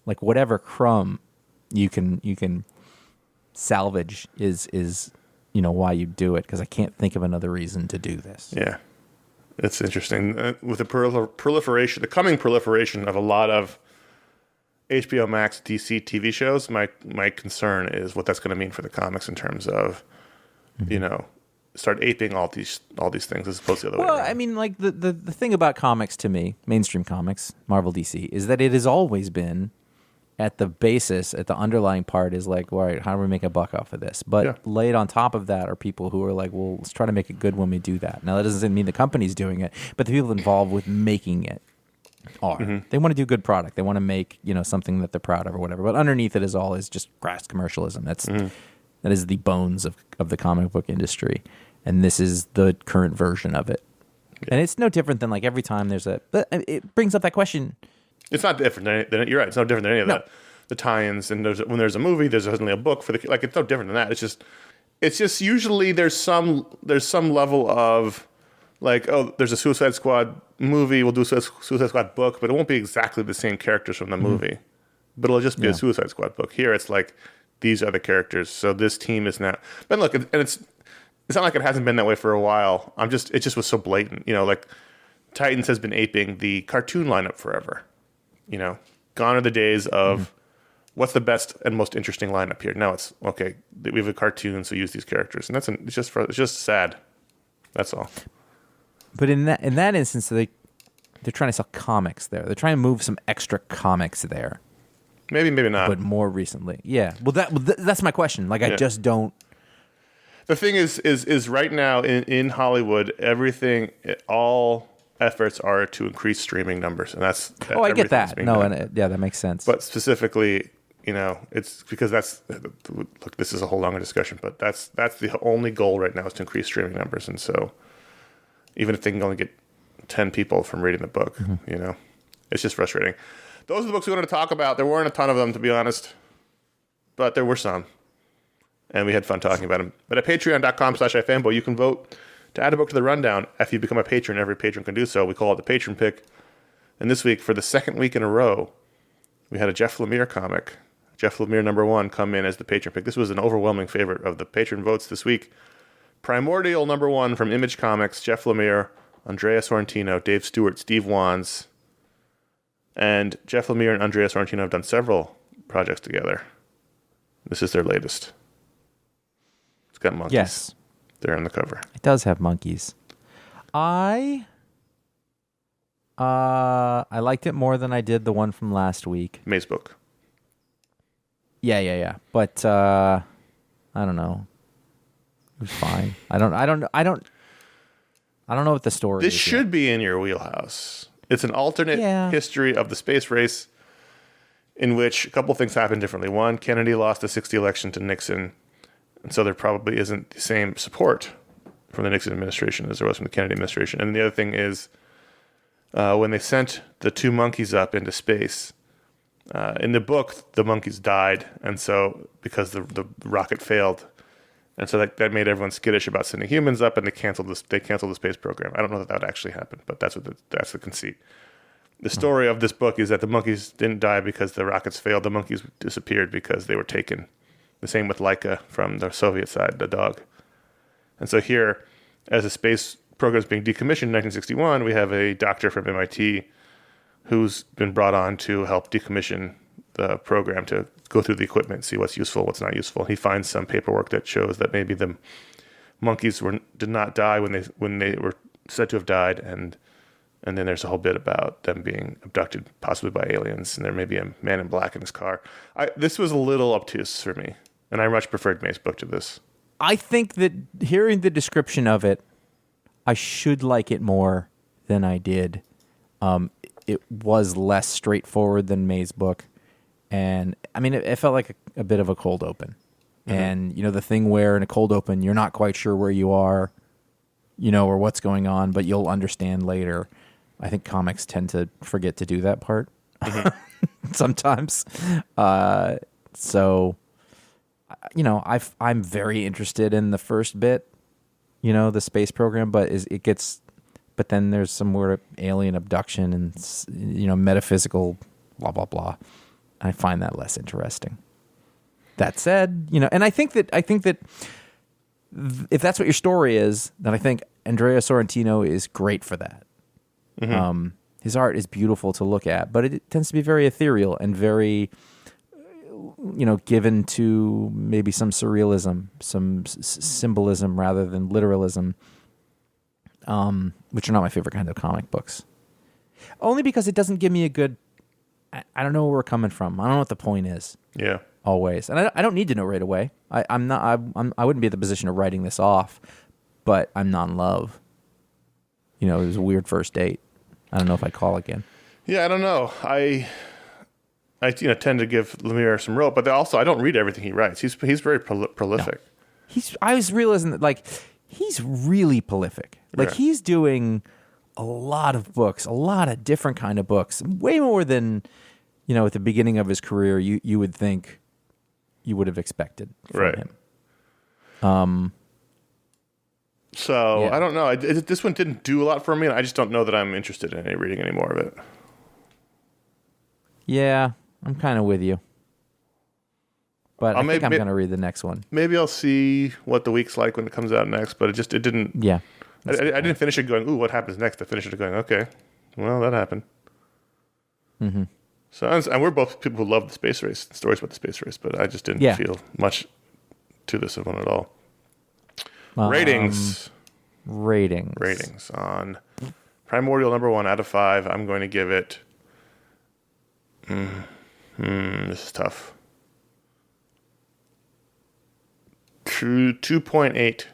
like whatever crumb you can salvage is why you do it, because I can't think of another reason to do this. Yeah, it's interesting with the coming proliferation of a lot of HBO Max DC TV shows. My concern is what that's going to mean for the comics in terms of start aping all these things as opposed to the other way around. Well, I mean, like the thing about comics to me, mainstream comics, Marvel, DC, is that it has always been. At the basis, at the underlying part is like, all right, how do we make a buck off of this? But laid on top of that are people who are like, well, let's try to make it good when we do that. Now, that doesn't mean the company's doing it, but the people involved with making it are. Mm-hmm. They want to do good product. They want to make something that they're proud of or whatever. But underneath it is just crass commercialism. That is the bones of the comic book industry, and this is the current version of it. Yeah. And it's no different than like every time there's but it brings up that question. It's not different than you're right. It's no different than any of that. The tie-ins, and when there's a movie, there's suddenly a book for it's no different than that. It's just usually there's some level of like, oh, there's a Suicide Squad movie, we'll do a Suicide Squad book, but it won't be exactly the same characters from the movie. But it'll just be a Suicide Squad book. Here it's like these are the characters. So this team is now. But look, and it's not like it hasn't been that way for a while. It just was so blatant. Like Titans has been aping the cartoon lineup forever. Gone are the days of what's the best and most interesting lineup here. Now it's okay. We have a cartoon, so use these characters, and it's just sad. That's all. But in that instance, they're trying to sell comics there. They're trying to move some extra comics there. Maybe not. But more recently, yeah. Well, that's my question. Like, I just don't. The thing is right now in Hollywood, all efforts are to increase streaming numbers, and that's I get that. No, and that makes sense. But specifically, it's because look, this is a whole longer discussion, but that's the only goal right now is to increase streaming numbers, and so even if they can only get 10 people from reading the book, it's just frustrating. Those are the books we wanted to talk about. There weren't a ton of them, to be honest, but there were some, and we had fun talking about them. But at patreon.com/iFanboy, you can vote to add a book to the rundown. After you become a patron, every patron can do so. We call it the Patron Pick. And this week, for the second week in a row, we had a Jeff Lemire comic, Jeff Lemire #1, come in as the Patron Pick. This was an overwhelming favorite of the patron votes this week. Primordial #1 from Image Comics, Jeff Lemire, Andrea Sorrentino, Dave Stewart, Steve Wands. And Jeff Lemire and Andrea Sorrentino have done several projects together. This is their latest. It's got monkeys. Yes. They're on the cover. It does have monkeys. I liked it more than I did the one from last week. Maze book. Yeah. But I don't know. It was fine. I don't know what the story is. This should be in your wheelhouse. It's an alternate history of the space race in which a couple things happened differently. One, Kennedy lost the 60 election to Nixon, and so there probably isn't the same support from the Nixon administration as there was from the Kennedy administration. And the other thing is when they sent the 2 monkeys up into space, in the book, the monkeys died, and so because the rocket failed, and so that made everyone skittish about sending humans up, and they canceled the space program. I don't know that would actually happen, but that's the conceit. The story of this book is that the monkeys didn't die because the rockets failed. The monkeys disappeared because they were taken. The same with Laika from the Soviet side, the dog. And so here, as the space program is being decommissioned in 1961, we have a doctor from MIT who's been brought on to help decommission the program, to go through the equipment, see what's useful, what's not useful. He finds some paperwork that shows that maybe the monkeys did not die when they were said to have died, and then there's a whole bit about them being abducted, possibly by aliens, and there may be a man in black in his car. This was a little obtuse for me, and I much preferred May's book to this. I think that hearing the description of it, I should like it more than I did. It was less straightforward than May's book. And I mean, it felt like a bit of a cold open. Mm-hmm. And, the thing where in a cold open, you're not quite sure where you are, or what's going on, but you'll understand later. I think comics tend to forget to do that part sometimes. So, I'm very interested in the first bit, the space program, but but then there's some more alien abduction and, metaphysical blah, blah, blah. I find that less interesting. That said, and I think that if that's what your story is, then I think Andrea Sorrentino is great for that. Mm-hmm. His art is beautiful to look at, but it tends to be very ethereal and very, given to maybe some surrealism, some symbolism rather than literalism, which are not my favorite kind of comic books. Only because it doesn't give me a good. I don't know where we're coming from. I don't know what the point is. Yeah. Always, and I don't need to know right away. I wouldn't be in the position of writing this off, but I'm not in love. It was a weird first date. I don't know if I'd call again. Yeah, I don't know. I tend to give Lemire some rope, but also I don't read everything he writes. He's very prolific. No. I was realizing that he's really prolific. He's doing a lot of books, a lot of different kind of books, way more than at the beginning of his career you would think you would have expected from him. So I don't know. This one didn't do a lot for me, and I just don't know that I'm interested in reading any more of it. Yeah, I'm kind of with you. But I think I'm going to read the next one. Maybe I'll see what the week's like when it comes out next, but it didn't... Yeah. I didn't finish it going, ooh, what happens next? I finished it going, okay, well, that happened. Mm-hmm. So, and we're both people who love the space race, stories about the space race, but I just didn't feel much to this one at all. Ratings on Primordial #1 out of 5. I'm going to give it. This is tough. 2.8.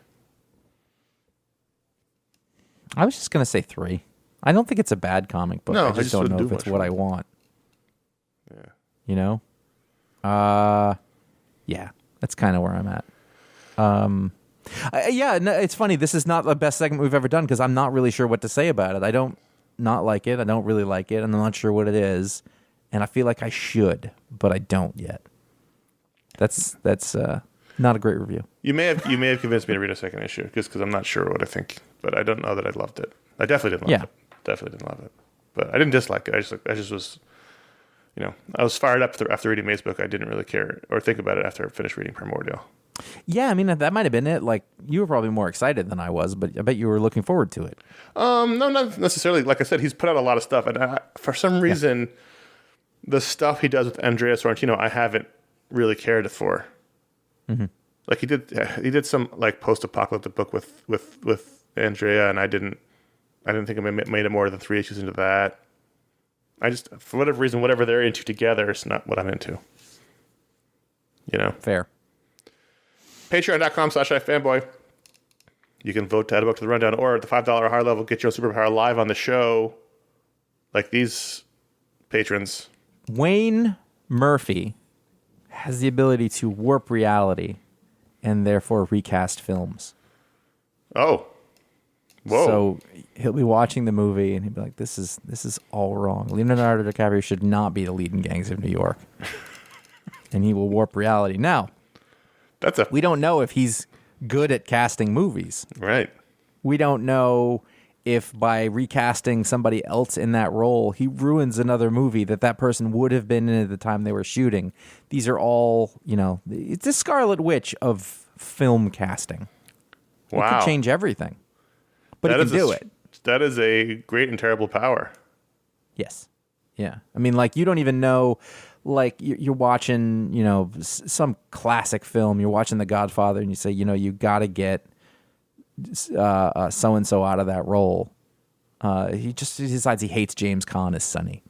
I was just going to say 3. I don't think it's a bad comic book. No, I just don't know if it's what I want. Yeah. Yeah, that's kind of where I'm at. It's funny. This is not the best segment we've ever done because I'm not really sure what to say about it. I don't not like it. I don't really like it, and I'm not sure what it is. And I feel like I should, but I don't yet. That's not a great review. You may have convinced me to read a second issue because I'm not sure what I think, but I don't know that I loved it. I definitely didn't love it. Definitely didn't love it, but I didn't dislike it. I just was, I was fired up after reading May's book. I didn't really care or think about it after I finished reading Primordial. Yeah, I mean that might have been it. You were probably more excited than I was, but I bet you were looking forward to it. No, not necessarily. Like I said, he's put out a lot of stuff, and for some reason, the stuff he does with Andrea Sorrentino, I haven't really cared for. Like he did some like post-apocalyptic book with Andrea, and I didn't think I made it more than 3 issues into that. I just, for whatever reason, whatever they're into together is not what I'm into. You know? Fair. Patreon.com/iFanboy. You can vote to add a book to the rundown, or at the $5 or higher level, get your superpower live on the show, like these patrons. Wayne Murphy has the ability to warp reality and therefore recast films. Oh. Whoa. So he'll be watching the movie and he'll be like, this is all wrong. Leonardo DiCaprio should not be the lead in Gangs of New York. And he will warp reality. Now, we don't know if he's good at casting movies. Right. We don't know if by recasting somebody else in that role, he ruins another movie that person would have been in at the time they were shooting. These are all, it's the Scarlet Witch of film casting. Wow. It could change everything. But he can do it. That is a great and terrible power. Yes. Yeah. I mean, like, you don't even know, like, you're watching, some classic film. You're watching The Godfather, and you say, you got to get so-and-so out of that role. He decides he hates James Caan as Sonny.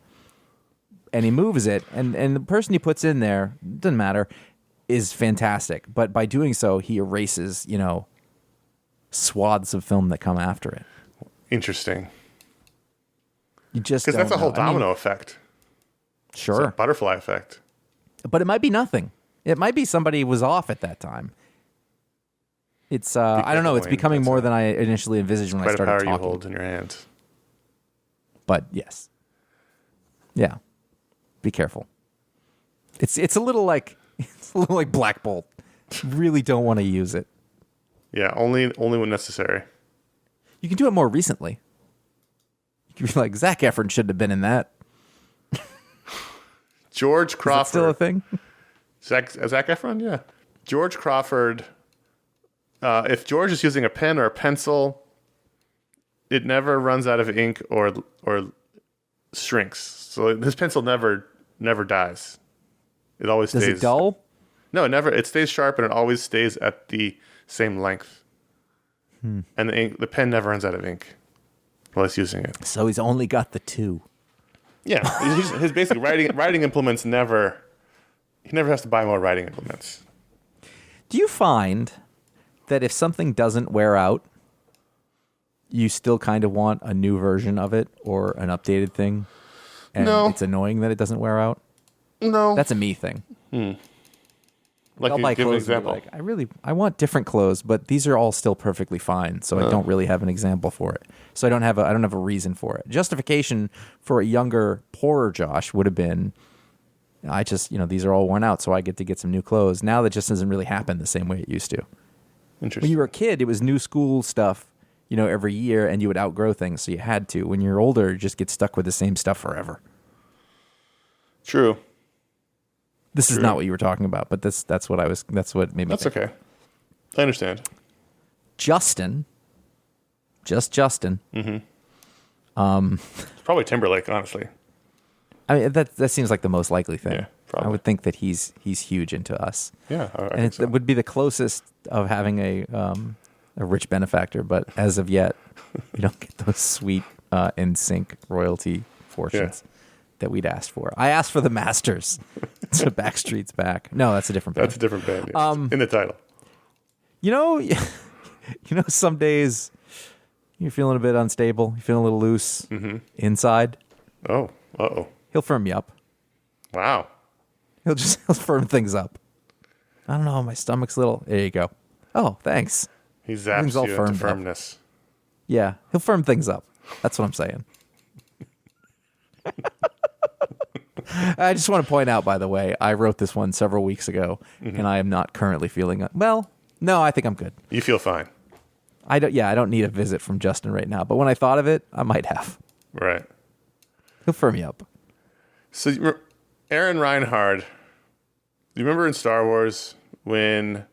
And he moves it, and the person he puts in there, doesn't matter, is fantastic. But by doing so, he erases, swaths of film that come after it. Interesting. You just because that's a whole domino effect. Sure. It's a butterfly effect. But it might be nothing. It might be somebody was off at that time. It's I don't know. It's becoming more than I initially envisaged when I started talking. Quite a power you hold in your hands. But yes, yeah. Be careful. It's a little like Black Bolt. Really don't want to use it. Yeah, only when necessary. You can do it more recently. You can be like, Zac Efron shouldn't have been in that. George Crawford. Is that still a thing? Zac Efron, yeah. George Crawford. If George is using a pen or a pencil, it never runs out of ink or shrinks. So his pencil never dies. It always stays. Does it dull? No, it never. It stays sharp and it always stays at the same length. And the pen never runs out of ink while he's using it. So he's only got the two. Yeah, his basic writing implements never. He never has to buy more writing implements. Do you find that if something doesn't wear out, you still kind of want a new version of it or an updated thing? And no. It's annoying that it doesn't wear out? No. That's a me thing. Like, I'll buy give an clothes and be example. like, I want different clothes, but these are all still perfectly fine, so I don't really have an example for it. So I don't have a reason for it. Justification for a younger, poorer Josh would have been, I just, these are all worn out, so I get to get some new clothes. Now that just doesn't really happen the same way it used to. Interesting. When you were a kid, it was new school stuff, every year, and you would outgrow things, so you had to. When you're older, you just get stuck with the same stuff forever. True. This is not what you were talking about, but that's what made me That's think. okay. I understand. Justin. It's probably Timberlake, honestly. I mean, that seems like the most likely thing. Yeah, probably. I would think that he's huge into us. Yeah, and it would be the closest of having a rich benefactor, but as of yet, we don't get those sweet in-sync royalty fortunes that we'd asked for. I asked for the Masters. So Backstreet's Back. No, that's a different band. That's a different band. Yes. In the title. Some days you're feeling a bit unstable. You're feeling a little loose inside. Oh, uh-oh. He'll firm you up. Wow. He'll firm things up. I don't know. My stomach's a little. There you go. Oh, thanks. He zaps you into firmness. Yeah, he'll firm things up. That's what I'm saying. I just want to point out, by the way, I wrote this one several weeks ago, and I am not currently feeling it. Well, no, I think I'm good. You feel fine. I don't need a visit from Justin right now, but when I thought of it, I might have. Right. He'll firm me up. So, Ahron Reinhard, you remember in Star Wars when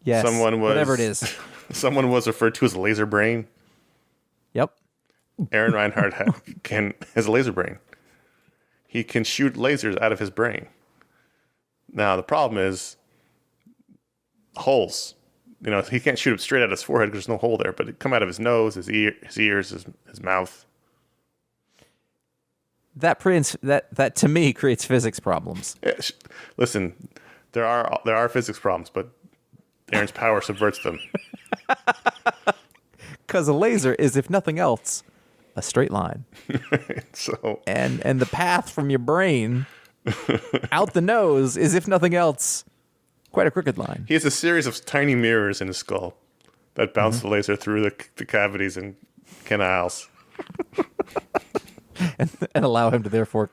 someone was... whatever it is. Someone was referred to as a laser brain? Yep. Ahron Reinhard has a laser brain. He can shoot lasers out of his brain. Now, the problem is holes. You know, he can't shoot him straight at his forehead because there's no hole there, but it come out of his nose, his ears, his mouth. That to me creates physics problems. Yeah, listen, there are physics problems, but Ahron's power subverts them. Because a laser is, if nothing else, a straight line. So and the path from your brain out the nose is, if nothing else, quite a crooked line. He has a series of tiny mirrors in his skull that bounce the laser through the cavities and canals. and allow him to therefore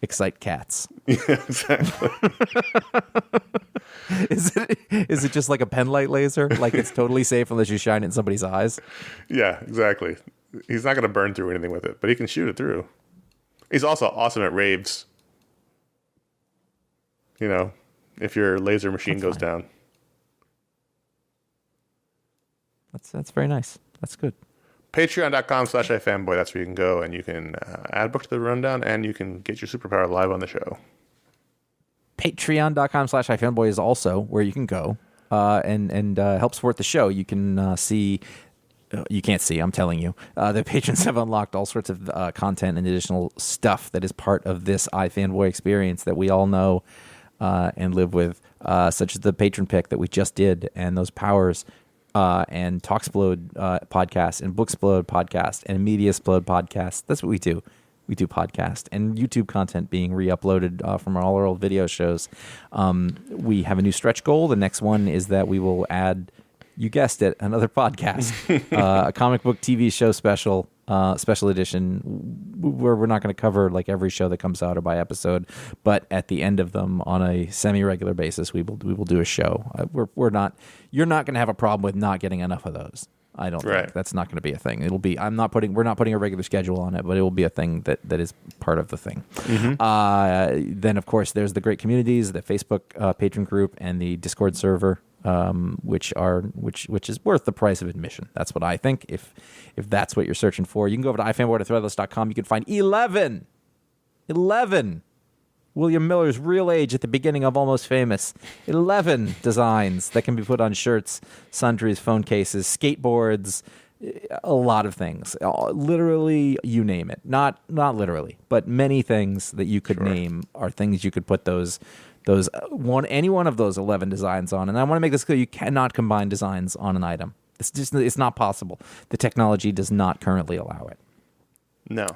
excite cats. Yeah, exactly. Is it just like a pen light laser? Like it's totally safe unless you shine it in somebody's eyes? Yeah, exactly. He's not going to burn through anything with it, but he can shoot it through. He's also awesome at raves. You know, if your laser machine goes down. That's very nice. That's good. Patreon.com/iFanboy. That's where you can go and you can add a book to the rundown and you can get your superpower live on the show. Patreon.com/iFanboy is also where you can go and help support the show. You can see. You can't see, I'm telling you. The patrons have unlocked all sorts of content and additional stuff that is part of this iFanboy experience that we all know and live with, such as the Patron Pick that we just did, and those powers, and Talksplode podcast, and Booksplode podcast, and Mediasplode podcast. That's what we do. We do podcast and YouTube content being re-uploaded from all our old video shows. We have a new stretch goal. The next one is that we will add, you guessed it, another podcast, a comic book TV show special edition, where we're not going to cover like every show that comes out or by episode, but at the end of them on a semi-regular basis, we will do a show. You're not going to have a problem with not getting enough of those. I don't think that's not going to be a thing. It'll be, we're not putting a regular schedule on it, but it will be a thing that is part of the thing. Mm-hmm. Then of course there's the great communities, the Facebook patron group and the Discord server, which is worth the price of admission. That's what I think. If that's what you're searching for, you can go over to ifanboy.threadless.com. You can find 11 William Miller's real age at the beginning of Almost Famous. 11 designs that can be put on shirts, sundries, phone cases, skateboards, a lot of things. Literally, you name it. Not literally, but many things that you could name are things you could put any one of those 11 designs on. And I want to make this clear: you cannot combine designs on an item. It's not possible. The technology does not currently allow it. No.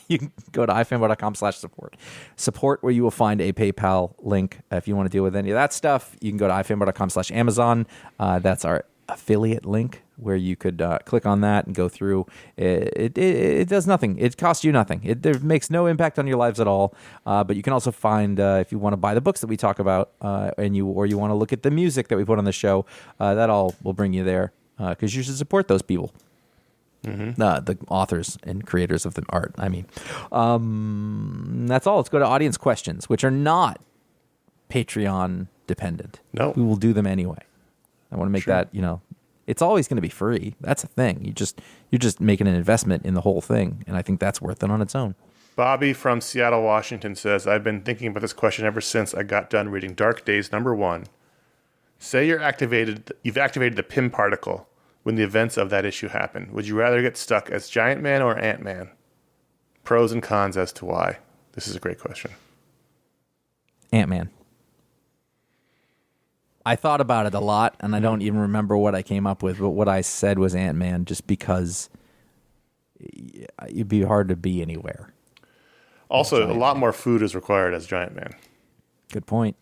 You can go to ifanboy.com/support. Support, where you will find a PayPal link if you want to deal with any of that stuff. You can go to ifanboy.com/Amazon. That's our affiliate link, where you could click on that and go through. It does nothing. It costs you nothing. It makes no impact on your lives at all. But you can also find, if you want to buy the books that we talk about, or you want to look at the music that we put on the show, that all will bring you there, because you should support those people. Mm-hmm. The authors and creators of the art. I mean, that's all. Let's go to audience questions, which are not Patreon dependent. No, we will do them anyway. I want to make that, it's always going to be free. That's a thing. You're just making an investment in the whole thing, and I think that's worth it on its own. Bobby from Seattle, Washington says, I've been thinking about this question ever since I got done reading Dark Days #1. Say you've activated the Pym particle when the events of that issue happen. Would you rather get stuck as Giant Man or Ant-Man? Pros and cons as to why. This is a great question. Ant-Man. I thought about it a lot, and I don't even remember what I came up with, but what I said was Ant-Man, just because it'd be hard to be anywhere. Also, a lot more food is required as Giant Man. Good point.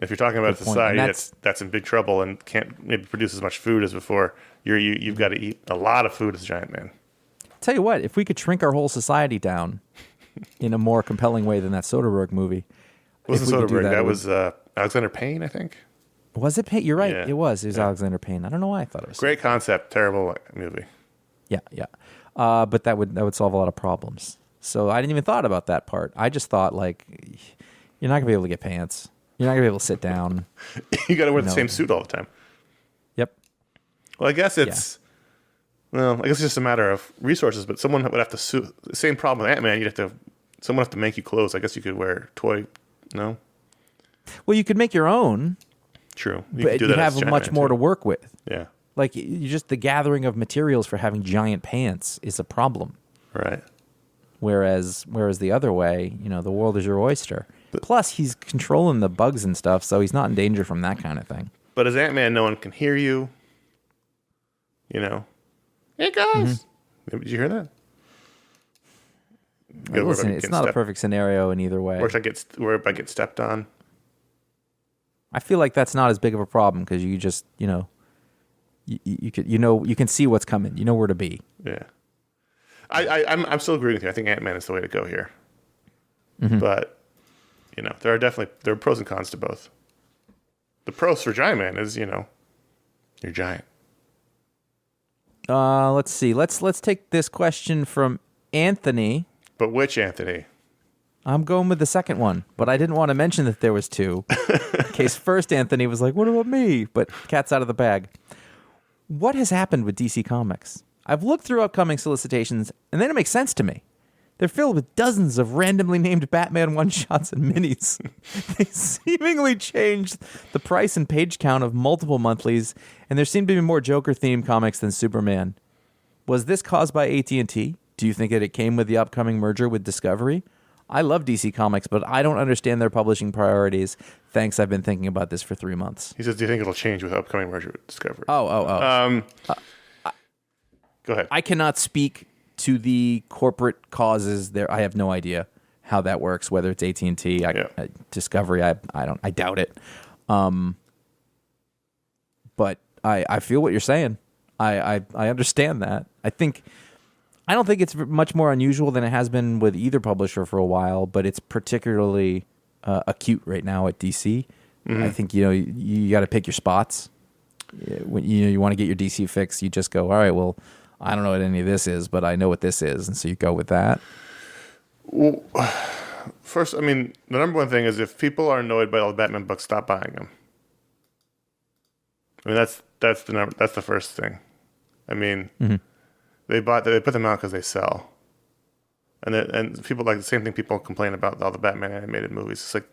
If you're talking about a society that's in big trouble and can't maybe produce as much food as before, you've got to eat a lot of food as Giant Man. Tell you what, if we could shrink our whole society down in a more compelling way than that Soderbergh movie. It wasn't Soderbergh. That was Alexander Payne, I think. Was it Payne? You're right. Yeah. It was Alexander Payne. I don't know why I thought it was. Great concept, terrible movie. Yeah. But that would solve a lot of problems. So I didn't even thought about that part. I just thought, like, you're not going to be able to get pants. You're not going to be able to sit down. You got to wear the same suit all the time. Yep. Well, I guess it's just a matter of resources, but someone would have to suit. The same problem with Ant-Man, someone have to make you clothes. I guess you could wear toy, no? Well, you could make your own. True. But you have much more to work with. Yeah. Like, you just the gathering of materials for having giant pants is a problem. Right. Whereas the other way, the world is your oyster. Plus, he's controlling the bugs and stuff, so he's not in danger from that kind of thing. But as Ant-Man, no one can hear you. Hey, guys. Did you hear that? Listen, it's not a perfect scenario in either way. Or if I get stepped on. I feel like that's not as big of a problem because you just, you can see what's coming. You know where to be. Yeah. I'm still agreeing with you. I think Ant-Man is the way to go here. But, there are pros and cons to both. The pros for Giant Man is, you're giant. Let's see. Let's take this question from Anthony. But which Anthony? I'm going with the second one, but I didn't want to mention that there was two. In case first Anthony was like, what about me? But cat's out of the bag. What has happened with DC Comics? I've looked through upcoming solicitations, and they don't make sense to me. They're filled with dozens of randomly named Batman one-shots and minis. They seemingly changed the price and page count of multiple monthlies, and there seem to be more Joker-themed comics than Superman. Was this caused by AT&T? Do you think that it came with the upcoming merger with Discovery? I love DC Comics, but I don't understand their publishing priorities. Thanks, I've been thinking about this for 3 months. He says, do you think it'll change with the upcoming merger with Discovery? Go ahead. I cannot speak to the corporate causes there. I have no idea how that works, whether it's AT&T, Discovery, I doubt it. But I feel what you're saying. I understand that. I don't think it's much more unusual than it has been with either publisher for a while, but it's particularly acute right now at DC. I think you got to pick your spots. When you want to get your DC fix, you just go, all right, well, I don't know what any of this is, but I know what this is, and so you go with that. Well, first, the number one thing is if people are annoyed by all the Batman books, stop buying them. That's the first thing. They put them out because they sell, and people like the same thing. People complain about all the Batman animated movies. It's like,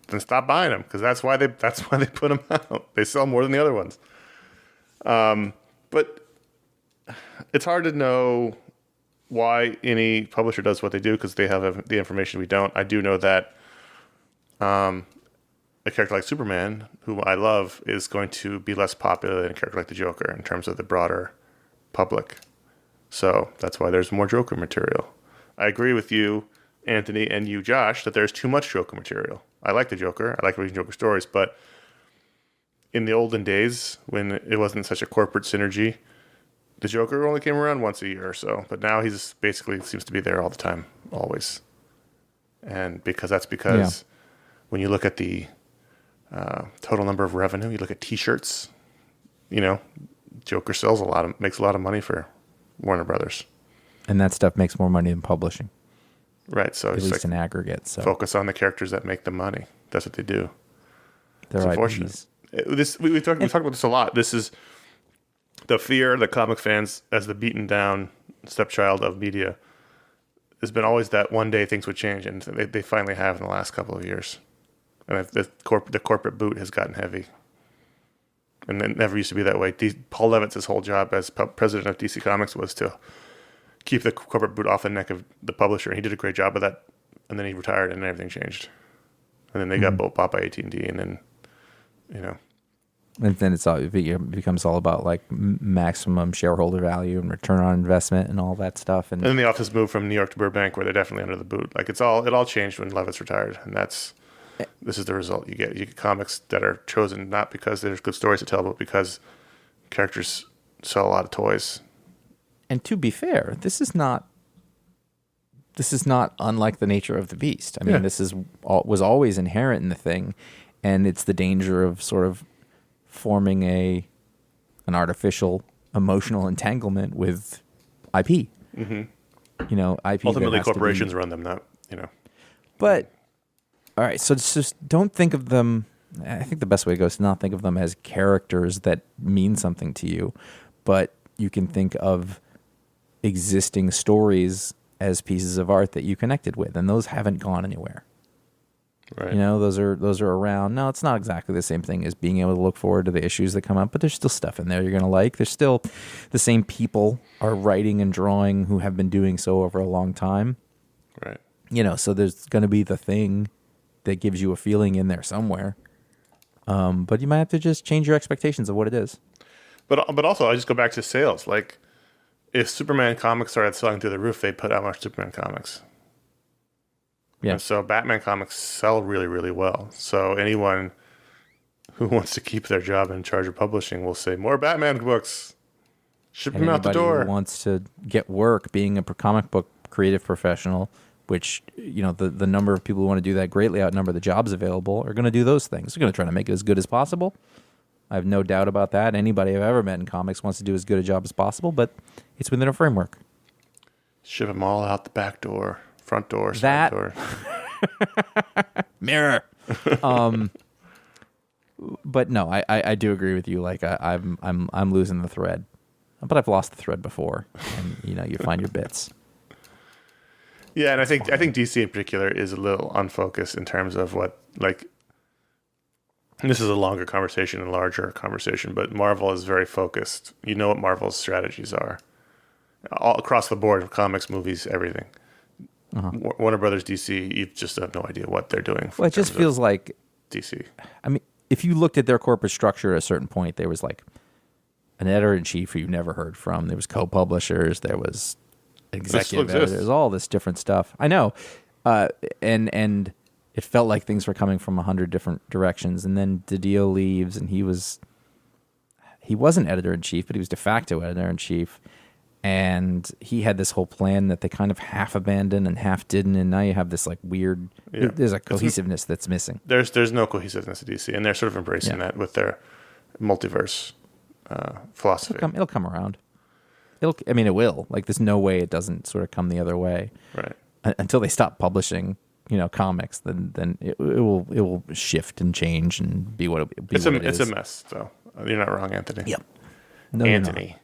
then stop buying them because that's why they put them out. They sell more than the other ones. But it's hard to know why any publisher does what they do because they have the information we don't. I do know that a character like Superman, who I love, is going to be less popular than a character like the Joker in terms of the broader public. So that's why there's more Joker material. I agree with you, Anthony, and you, Josh, that there's too much Joker material. I like the Joker. I like reading Joker stories, but in the olden days when it wasn't such a corporate synergy, the Joker only came around once a year or so. But now he's basically seems to be there all the time, always. And because when you look at the total number of revenue, you look at T-shirts, Joker sells makes a lot of money for Warner Brothers. And that stuff makes more money than publishing. Right. So at least in aggregate. So focus on the characters that make the money. That's what they do. They're unfortunate. We talked about this a lot. This is the fear that comic fans, as the beaten down stepchild of media, has been always that one day things would change, and they finally have in the last couple of years. And the corporate boot has gotten heavy. And it never used to be that way. Paul Levitz's whole job as president of DC Comics was to keep the corporate boot off the neck of the publisher, and he did a great job of that. And then he retired, and everything changed. And then they got bought by AT&T, and then, And then it becomes all about like maximum shareholder value and return on investment and all that stuff. And then the office moved from New York to Burbank, where they're definitely under the boot. Like it all changed when Levitz retired, and this is the result you get. You get comics that are chosen not because there's good stories to tell, but because characters sell a lot of toys. And to be fair, this is not unlike the nature of the beast. This was always inherent in the thing, and it's the danger of sort of forming an artificial emotional entanglement with IP. Mm-hmm. IP ultimately corporations run them, not. But all right, so just don't think of them. I think the best way to go is to not think of them as characters that mean something to you, but you can think of existing stories as pieces of art that you connected with, and those haven't gone anywhere. Right. You know, those are around. No, it's not exactly the same thing as being able to look forward to the issues that come up, but there's still stuff in there you're going to like. There's still the same people are writing and drawing who have been doing so over a long time. Right. You know, so there's going to be the thing that gives you a feeling in there somewhere. But you might have to just change your expectations of what it is. But also, I just go back to sales. Like, if Superman comics started selling through the roof, they'd put out more Superman comics. Yeah. And so Batman comics sell really, really well. So anyone who wants to keep their job in charge of publishing will say, more Batman books. Ship them out the door. Who wants to get work being a comic book creative professional, which, you know, the number of people who want to do that greatly outnumber the jobs available, are going to do those things. They're going to try to make it as good as possible. I have no doubt about that. Anybody I've ever met in comics wants to do as good a job as possible, but it's within a framework. Ship them all out the back door, front door, side door. Mirror. But no, I do agree with you. Like I'm losing the thread, but I've lost the thread before, and you know, you find your bits. Yeah, and I think DC in particular is a little unfocused in terms of what, like, and this is a longer conversation and larger conversation, but Marvel is very focused. You know what Marvel's strategies are. All across the board, comics, movies, everything. Warner Brothers, DC, you just have no idea what they're doing. Well, it just feels like DC. I mean, if you looked at their corporate structure at a certain point, there was like an editor-in-chief who you never heard from. There was co-publishers. There was executive editors, all this different stuff. I know. And it felt like things were coming from 100 different directions. And then DiDio leaves, and he wasn't editor-in-chief, but he was de facto editor-in-chief. And he had this whole plan that they kind of half abandoned and half didn't. And now you have this like weird, there's a cohesiveness that's missing. There's no cohesiveness at DC, and they're sort of embracing that with their multiverse philosophy. It'll come around. It will. Like, there's no way it doesn't sort of come the other way. Right. Until they stop publishing, you know, comics, then it will shift and change and be what it be. It's a mess, though. You're not wrong, Anthony. Yep. No, Anthony.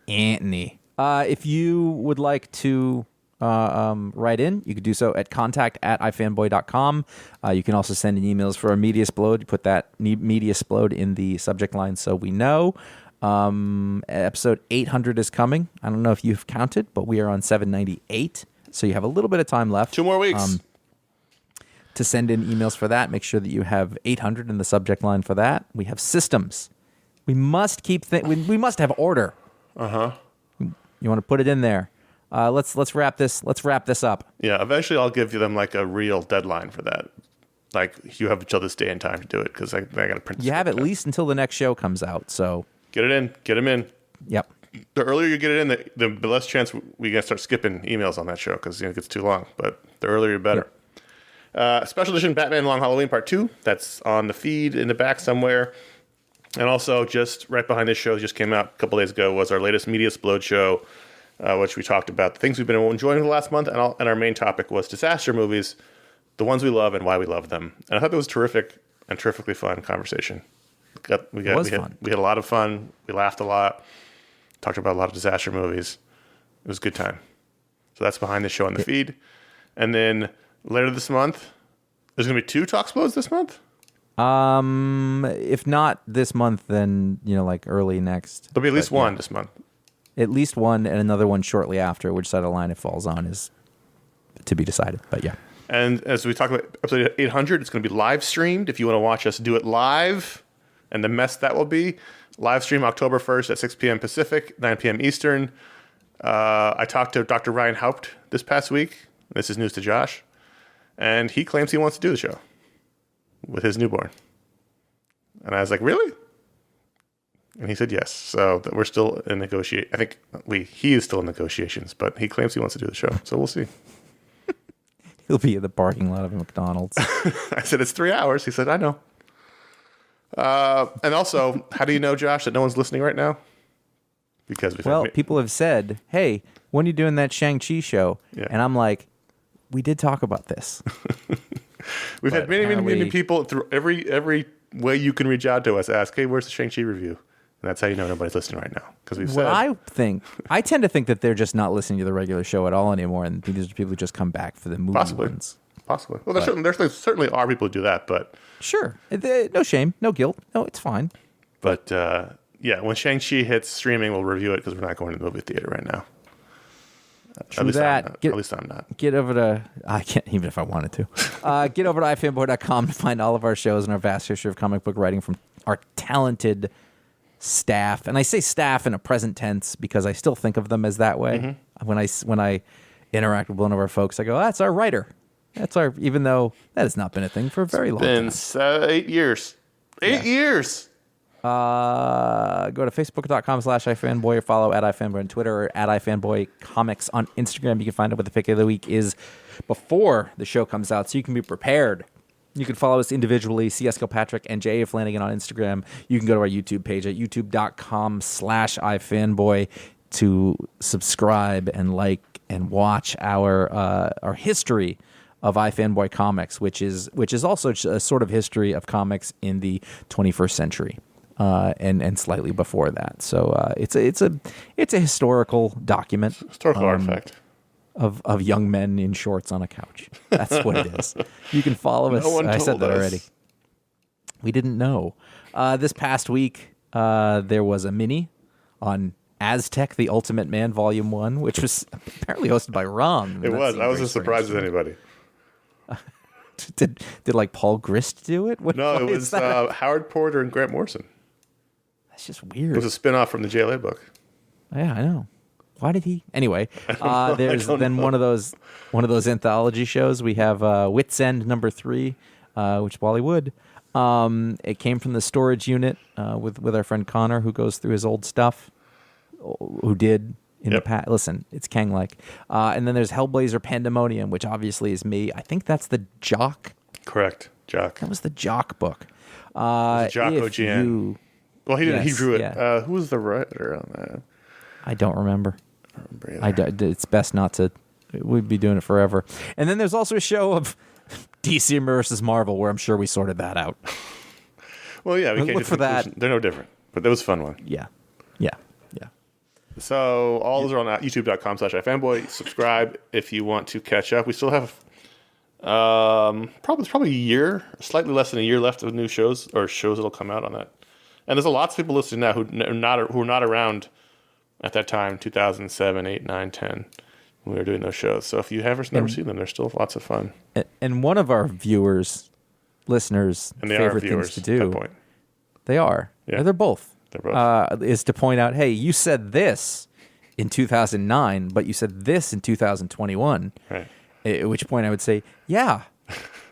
If you would like to write in, you could do so at contact@ifanboy.com. You can also send in emails for a media splode. You put that media splode in the subject line so we know. Episode 800 is coming. I don't know if you've counted, but we are on 798. So you have a little bit of time left. 2 more weeks. To send in emails for that. Make sure that you have 800 in the subject line for that. We have systems. We must keep we must have order. You want to put it in there. Let's wrap this up. Yeah, eventually I'll give them like a real deadline for that. Like, you have until this day and time to do it, because I got to print. You have at least until the next show comes out. So get them in. Yep. The earlier you get it in, the less chance we got to start skipping emails on that show, because it gets too long. But the earlier, the better. Yep. Special edition Batman Long Halloween Part 2. That's on the feed in the back somewhere. And also, just right behind this show, just came out a couple days ago, was our latest Media Splode show, which we talked about the things we've been enjoying the last month. And our main topic was disaster movies, the ones we love and why we love them. And I thought that was terrific and terrifically fun conversation. We had a lot of fun. We laughed a lot. Talked about a lot of disaster movies. It was a good time. So that's behind the show on the feed. And then later this month, there's going to be 2 Talksplodes this month? If not this month, then, you know, like early next. There'll be at least one this month. At least one, and another one shortly after. Which side of the line it falls on is to be decided. But yeah. And as we talked about episode 800, it's going to be live streamed. If you want to watch us do it live, and the mess that will be, live stream October 1st at 6 p.m. Pacific, 9 p.m. Eastern. I talked to Dr. Ryan Haupt this past week. This is news to Josh. And he claims he wants to do the show with his newborn. And I was like, really? And he said yes. So we're still in negotiation. I think he is still in negotiations, but he claims he wants to do the show. So we'll see. He'll be in the parking lot of a McDonald's. I said, it's 3 hours. He said, I know. And also, how do you know, Josh, that no one's listening right now? Because people have said, hey, when are you doing that Shang-Chi show? Yeah. And I'm like, we did talk about this. We've had many people through every way you can reach out to us ask, hey, where's the Shang-Chi review? And that's how you know nobody's listening right now. Because we've said. I tend to think that they're just not listening to the regular show at all anymore, and these are people who just come back for the movie ones. Possibly. Well, there certainly are people who do that, but sure, no shame, no guilt. No, it's fine. But yeah, when Shang-Chi hits streaming, we'll review it because we're not going to the movie theater right now. True that. At least I'm not. Get over to, I can't even if I wanted to. Get over to iFanboy.com to find all of our shows and our vast history of comic book writing from our talented staff. And I say staff in a present tense because I still think of them as that way. Mm-hmm. When I interact with one of our folks, I go, that's our writer. That's our, even though that has not been a thing for a very long time. It's been 8 years. 8 years. Go to facebook.com/iFanboy or follow @iFanboy on Twitter or @iFanboy Comics on Instagram. You can find out what the pick of the week is before the show comes out, so you can be prepared. You can follow us individually, C.S. Kilpatrick and J.A. Flanagan on Instagram. You can go to our YouTube page at youtube.com/iFanboy to subscribe and like and watch our history of iFanboy Comics, which is also a sort of history of comics in the 21st century. And slightly before that, so it's a historical document, artifact of young men in shorts on a couch. That's what it is. You can follow us. No one I said told that us. already. We didn't know. This past week, there was a mini on Aztec: The Ultimate Man, Volume 1, which was apparently hosted by Rom. It was. I was as surprised as anybody. Did like Paul Grist do it? No, it was Howard Porter and Grant Morrison. That's just weird. It was a spin-off from the JLA book. Yeah, I know. Why did he? Anyway, there's then one of those anthology shows. We have Wits End #3, which Wally Wood. It came from the storage unit with our friend Connor, who goes through his old stuff. Who did in the past? Listen, it's Kang-like. And then there's Hellblazer Pandemonium, which obviously is me. I think that's the Jock. Correct, Jock. That was the Jock book. Jock OGN. Well, he didn't. He drew it. Yeah. Who was the writer on that? I don't remember. Either. It's best not to. We'd be doing it forever. And then there's also a show of DC versus Marvel, where I'm sure we sorted that out. Well, yeah, we can't look for that. They're no different, but that was a fun one. Yeah. So all those are on youtube.com/iFanboy. Subscribe if you want to catch up. We still have probably a year, slightly less than a year left of new shows or shows that'll come out on that. And there's lots of people listening now who are not around at that time, 2007, 8, 9, 10, when we were doing those shows. So if you have never seen them, they're still lots of fun. And one of our listeners' favorite things to do. At that point. They are. Yeah. They're both. They're both. Is to point out, hey, you said this in 2009, but you said this in 2021. Right. At which point I would say, yeah,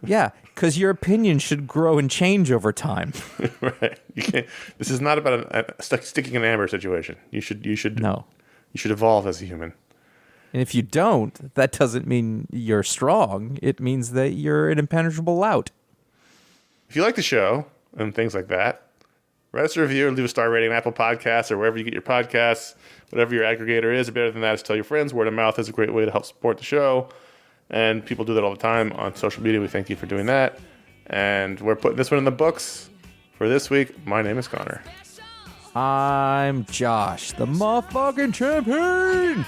because your opinion should grow and change over time. Right. You can't. This is not about a sticking in amber situation. You should No. You should evolve as a human. And if you don't, that doesn't mean you're strong. It means that you're an impenetrable lout. If you like the show and things like that, write us a review or leave a star rating on Apple Podcasts or wherever you get your podcasts. Whatever your aggregator is, or better than that is tell your friends. Word of mouth is a great way to help support the show. And people do that all the time on social media. We thank you for doing that. And we're putting this one in the books for this week. My name is Connor. I'm Josh, the motherfucking champion.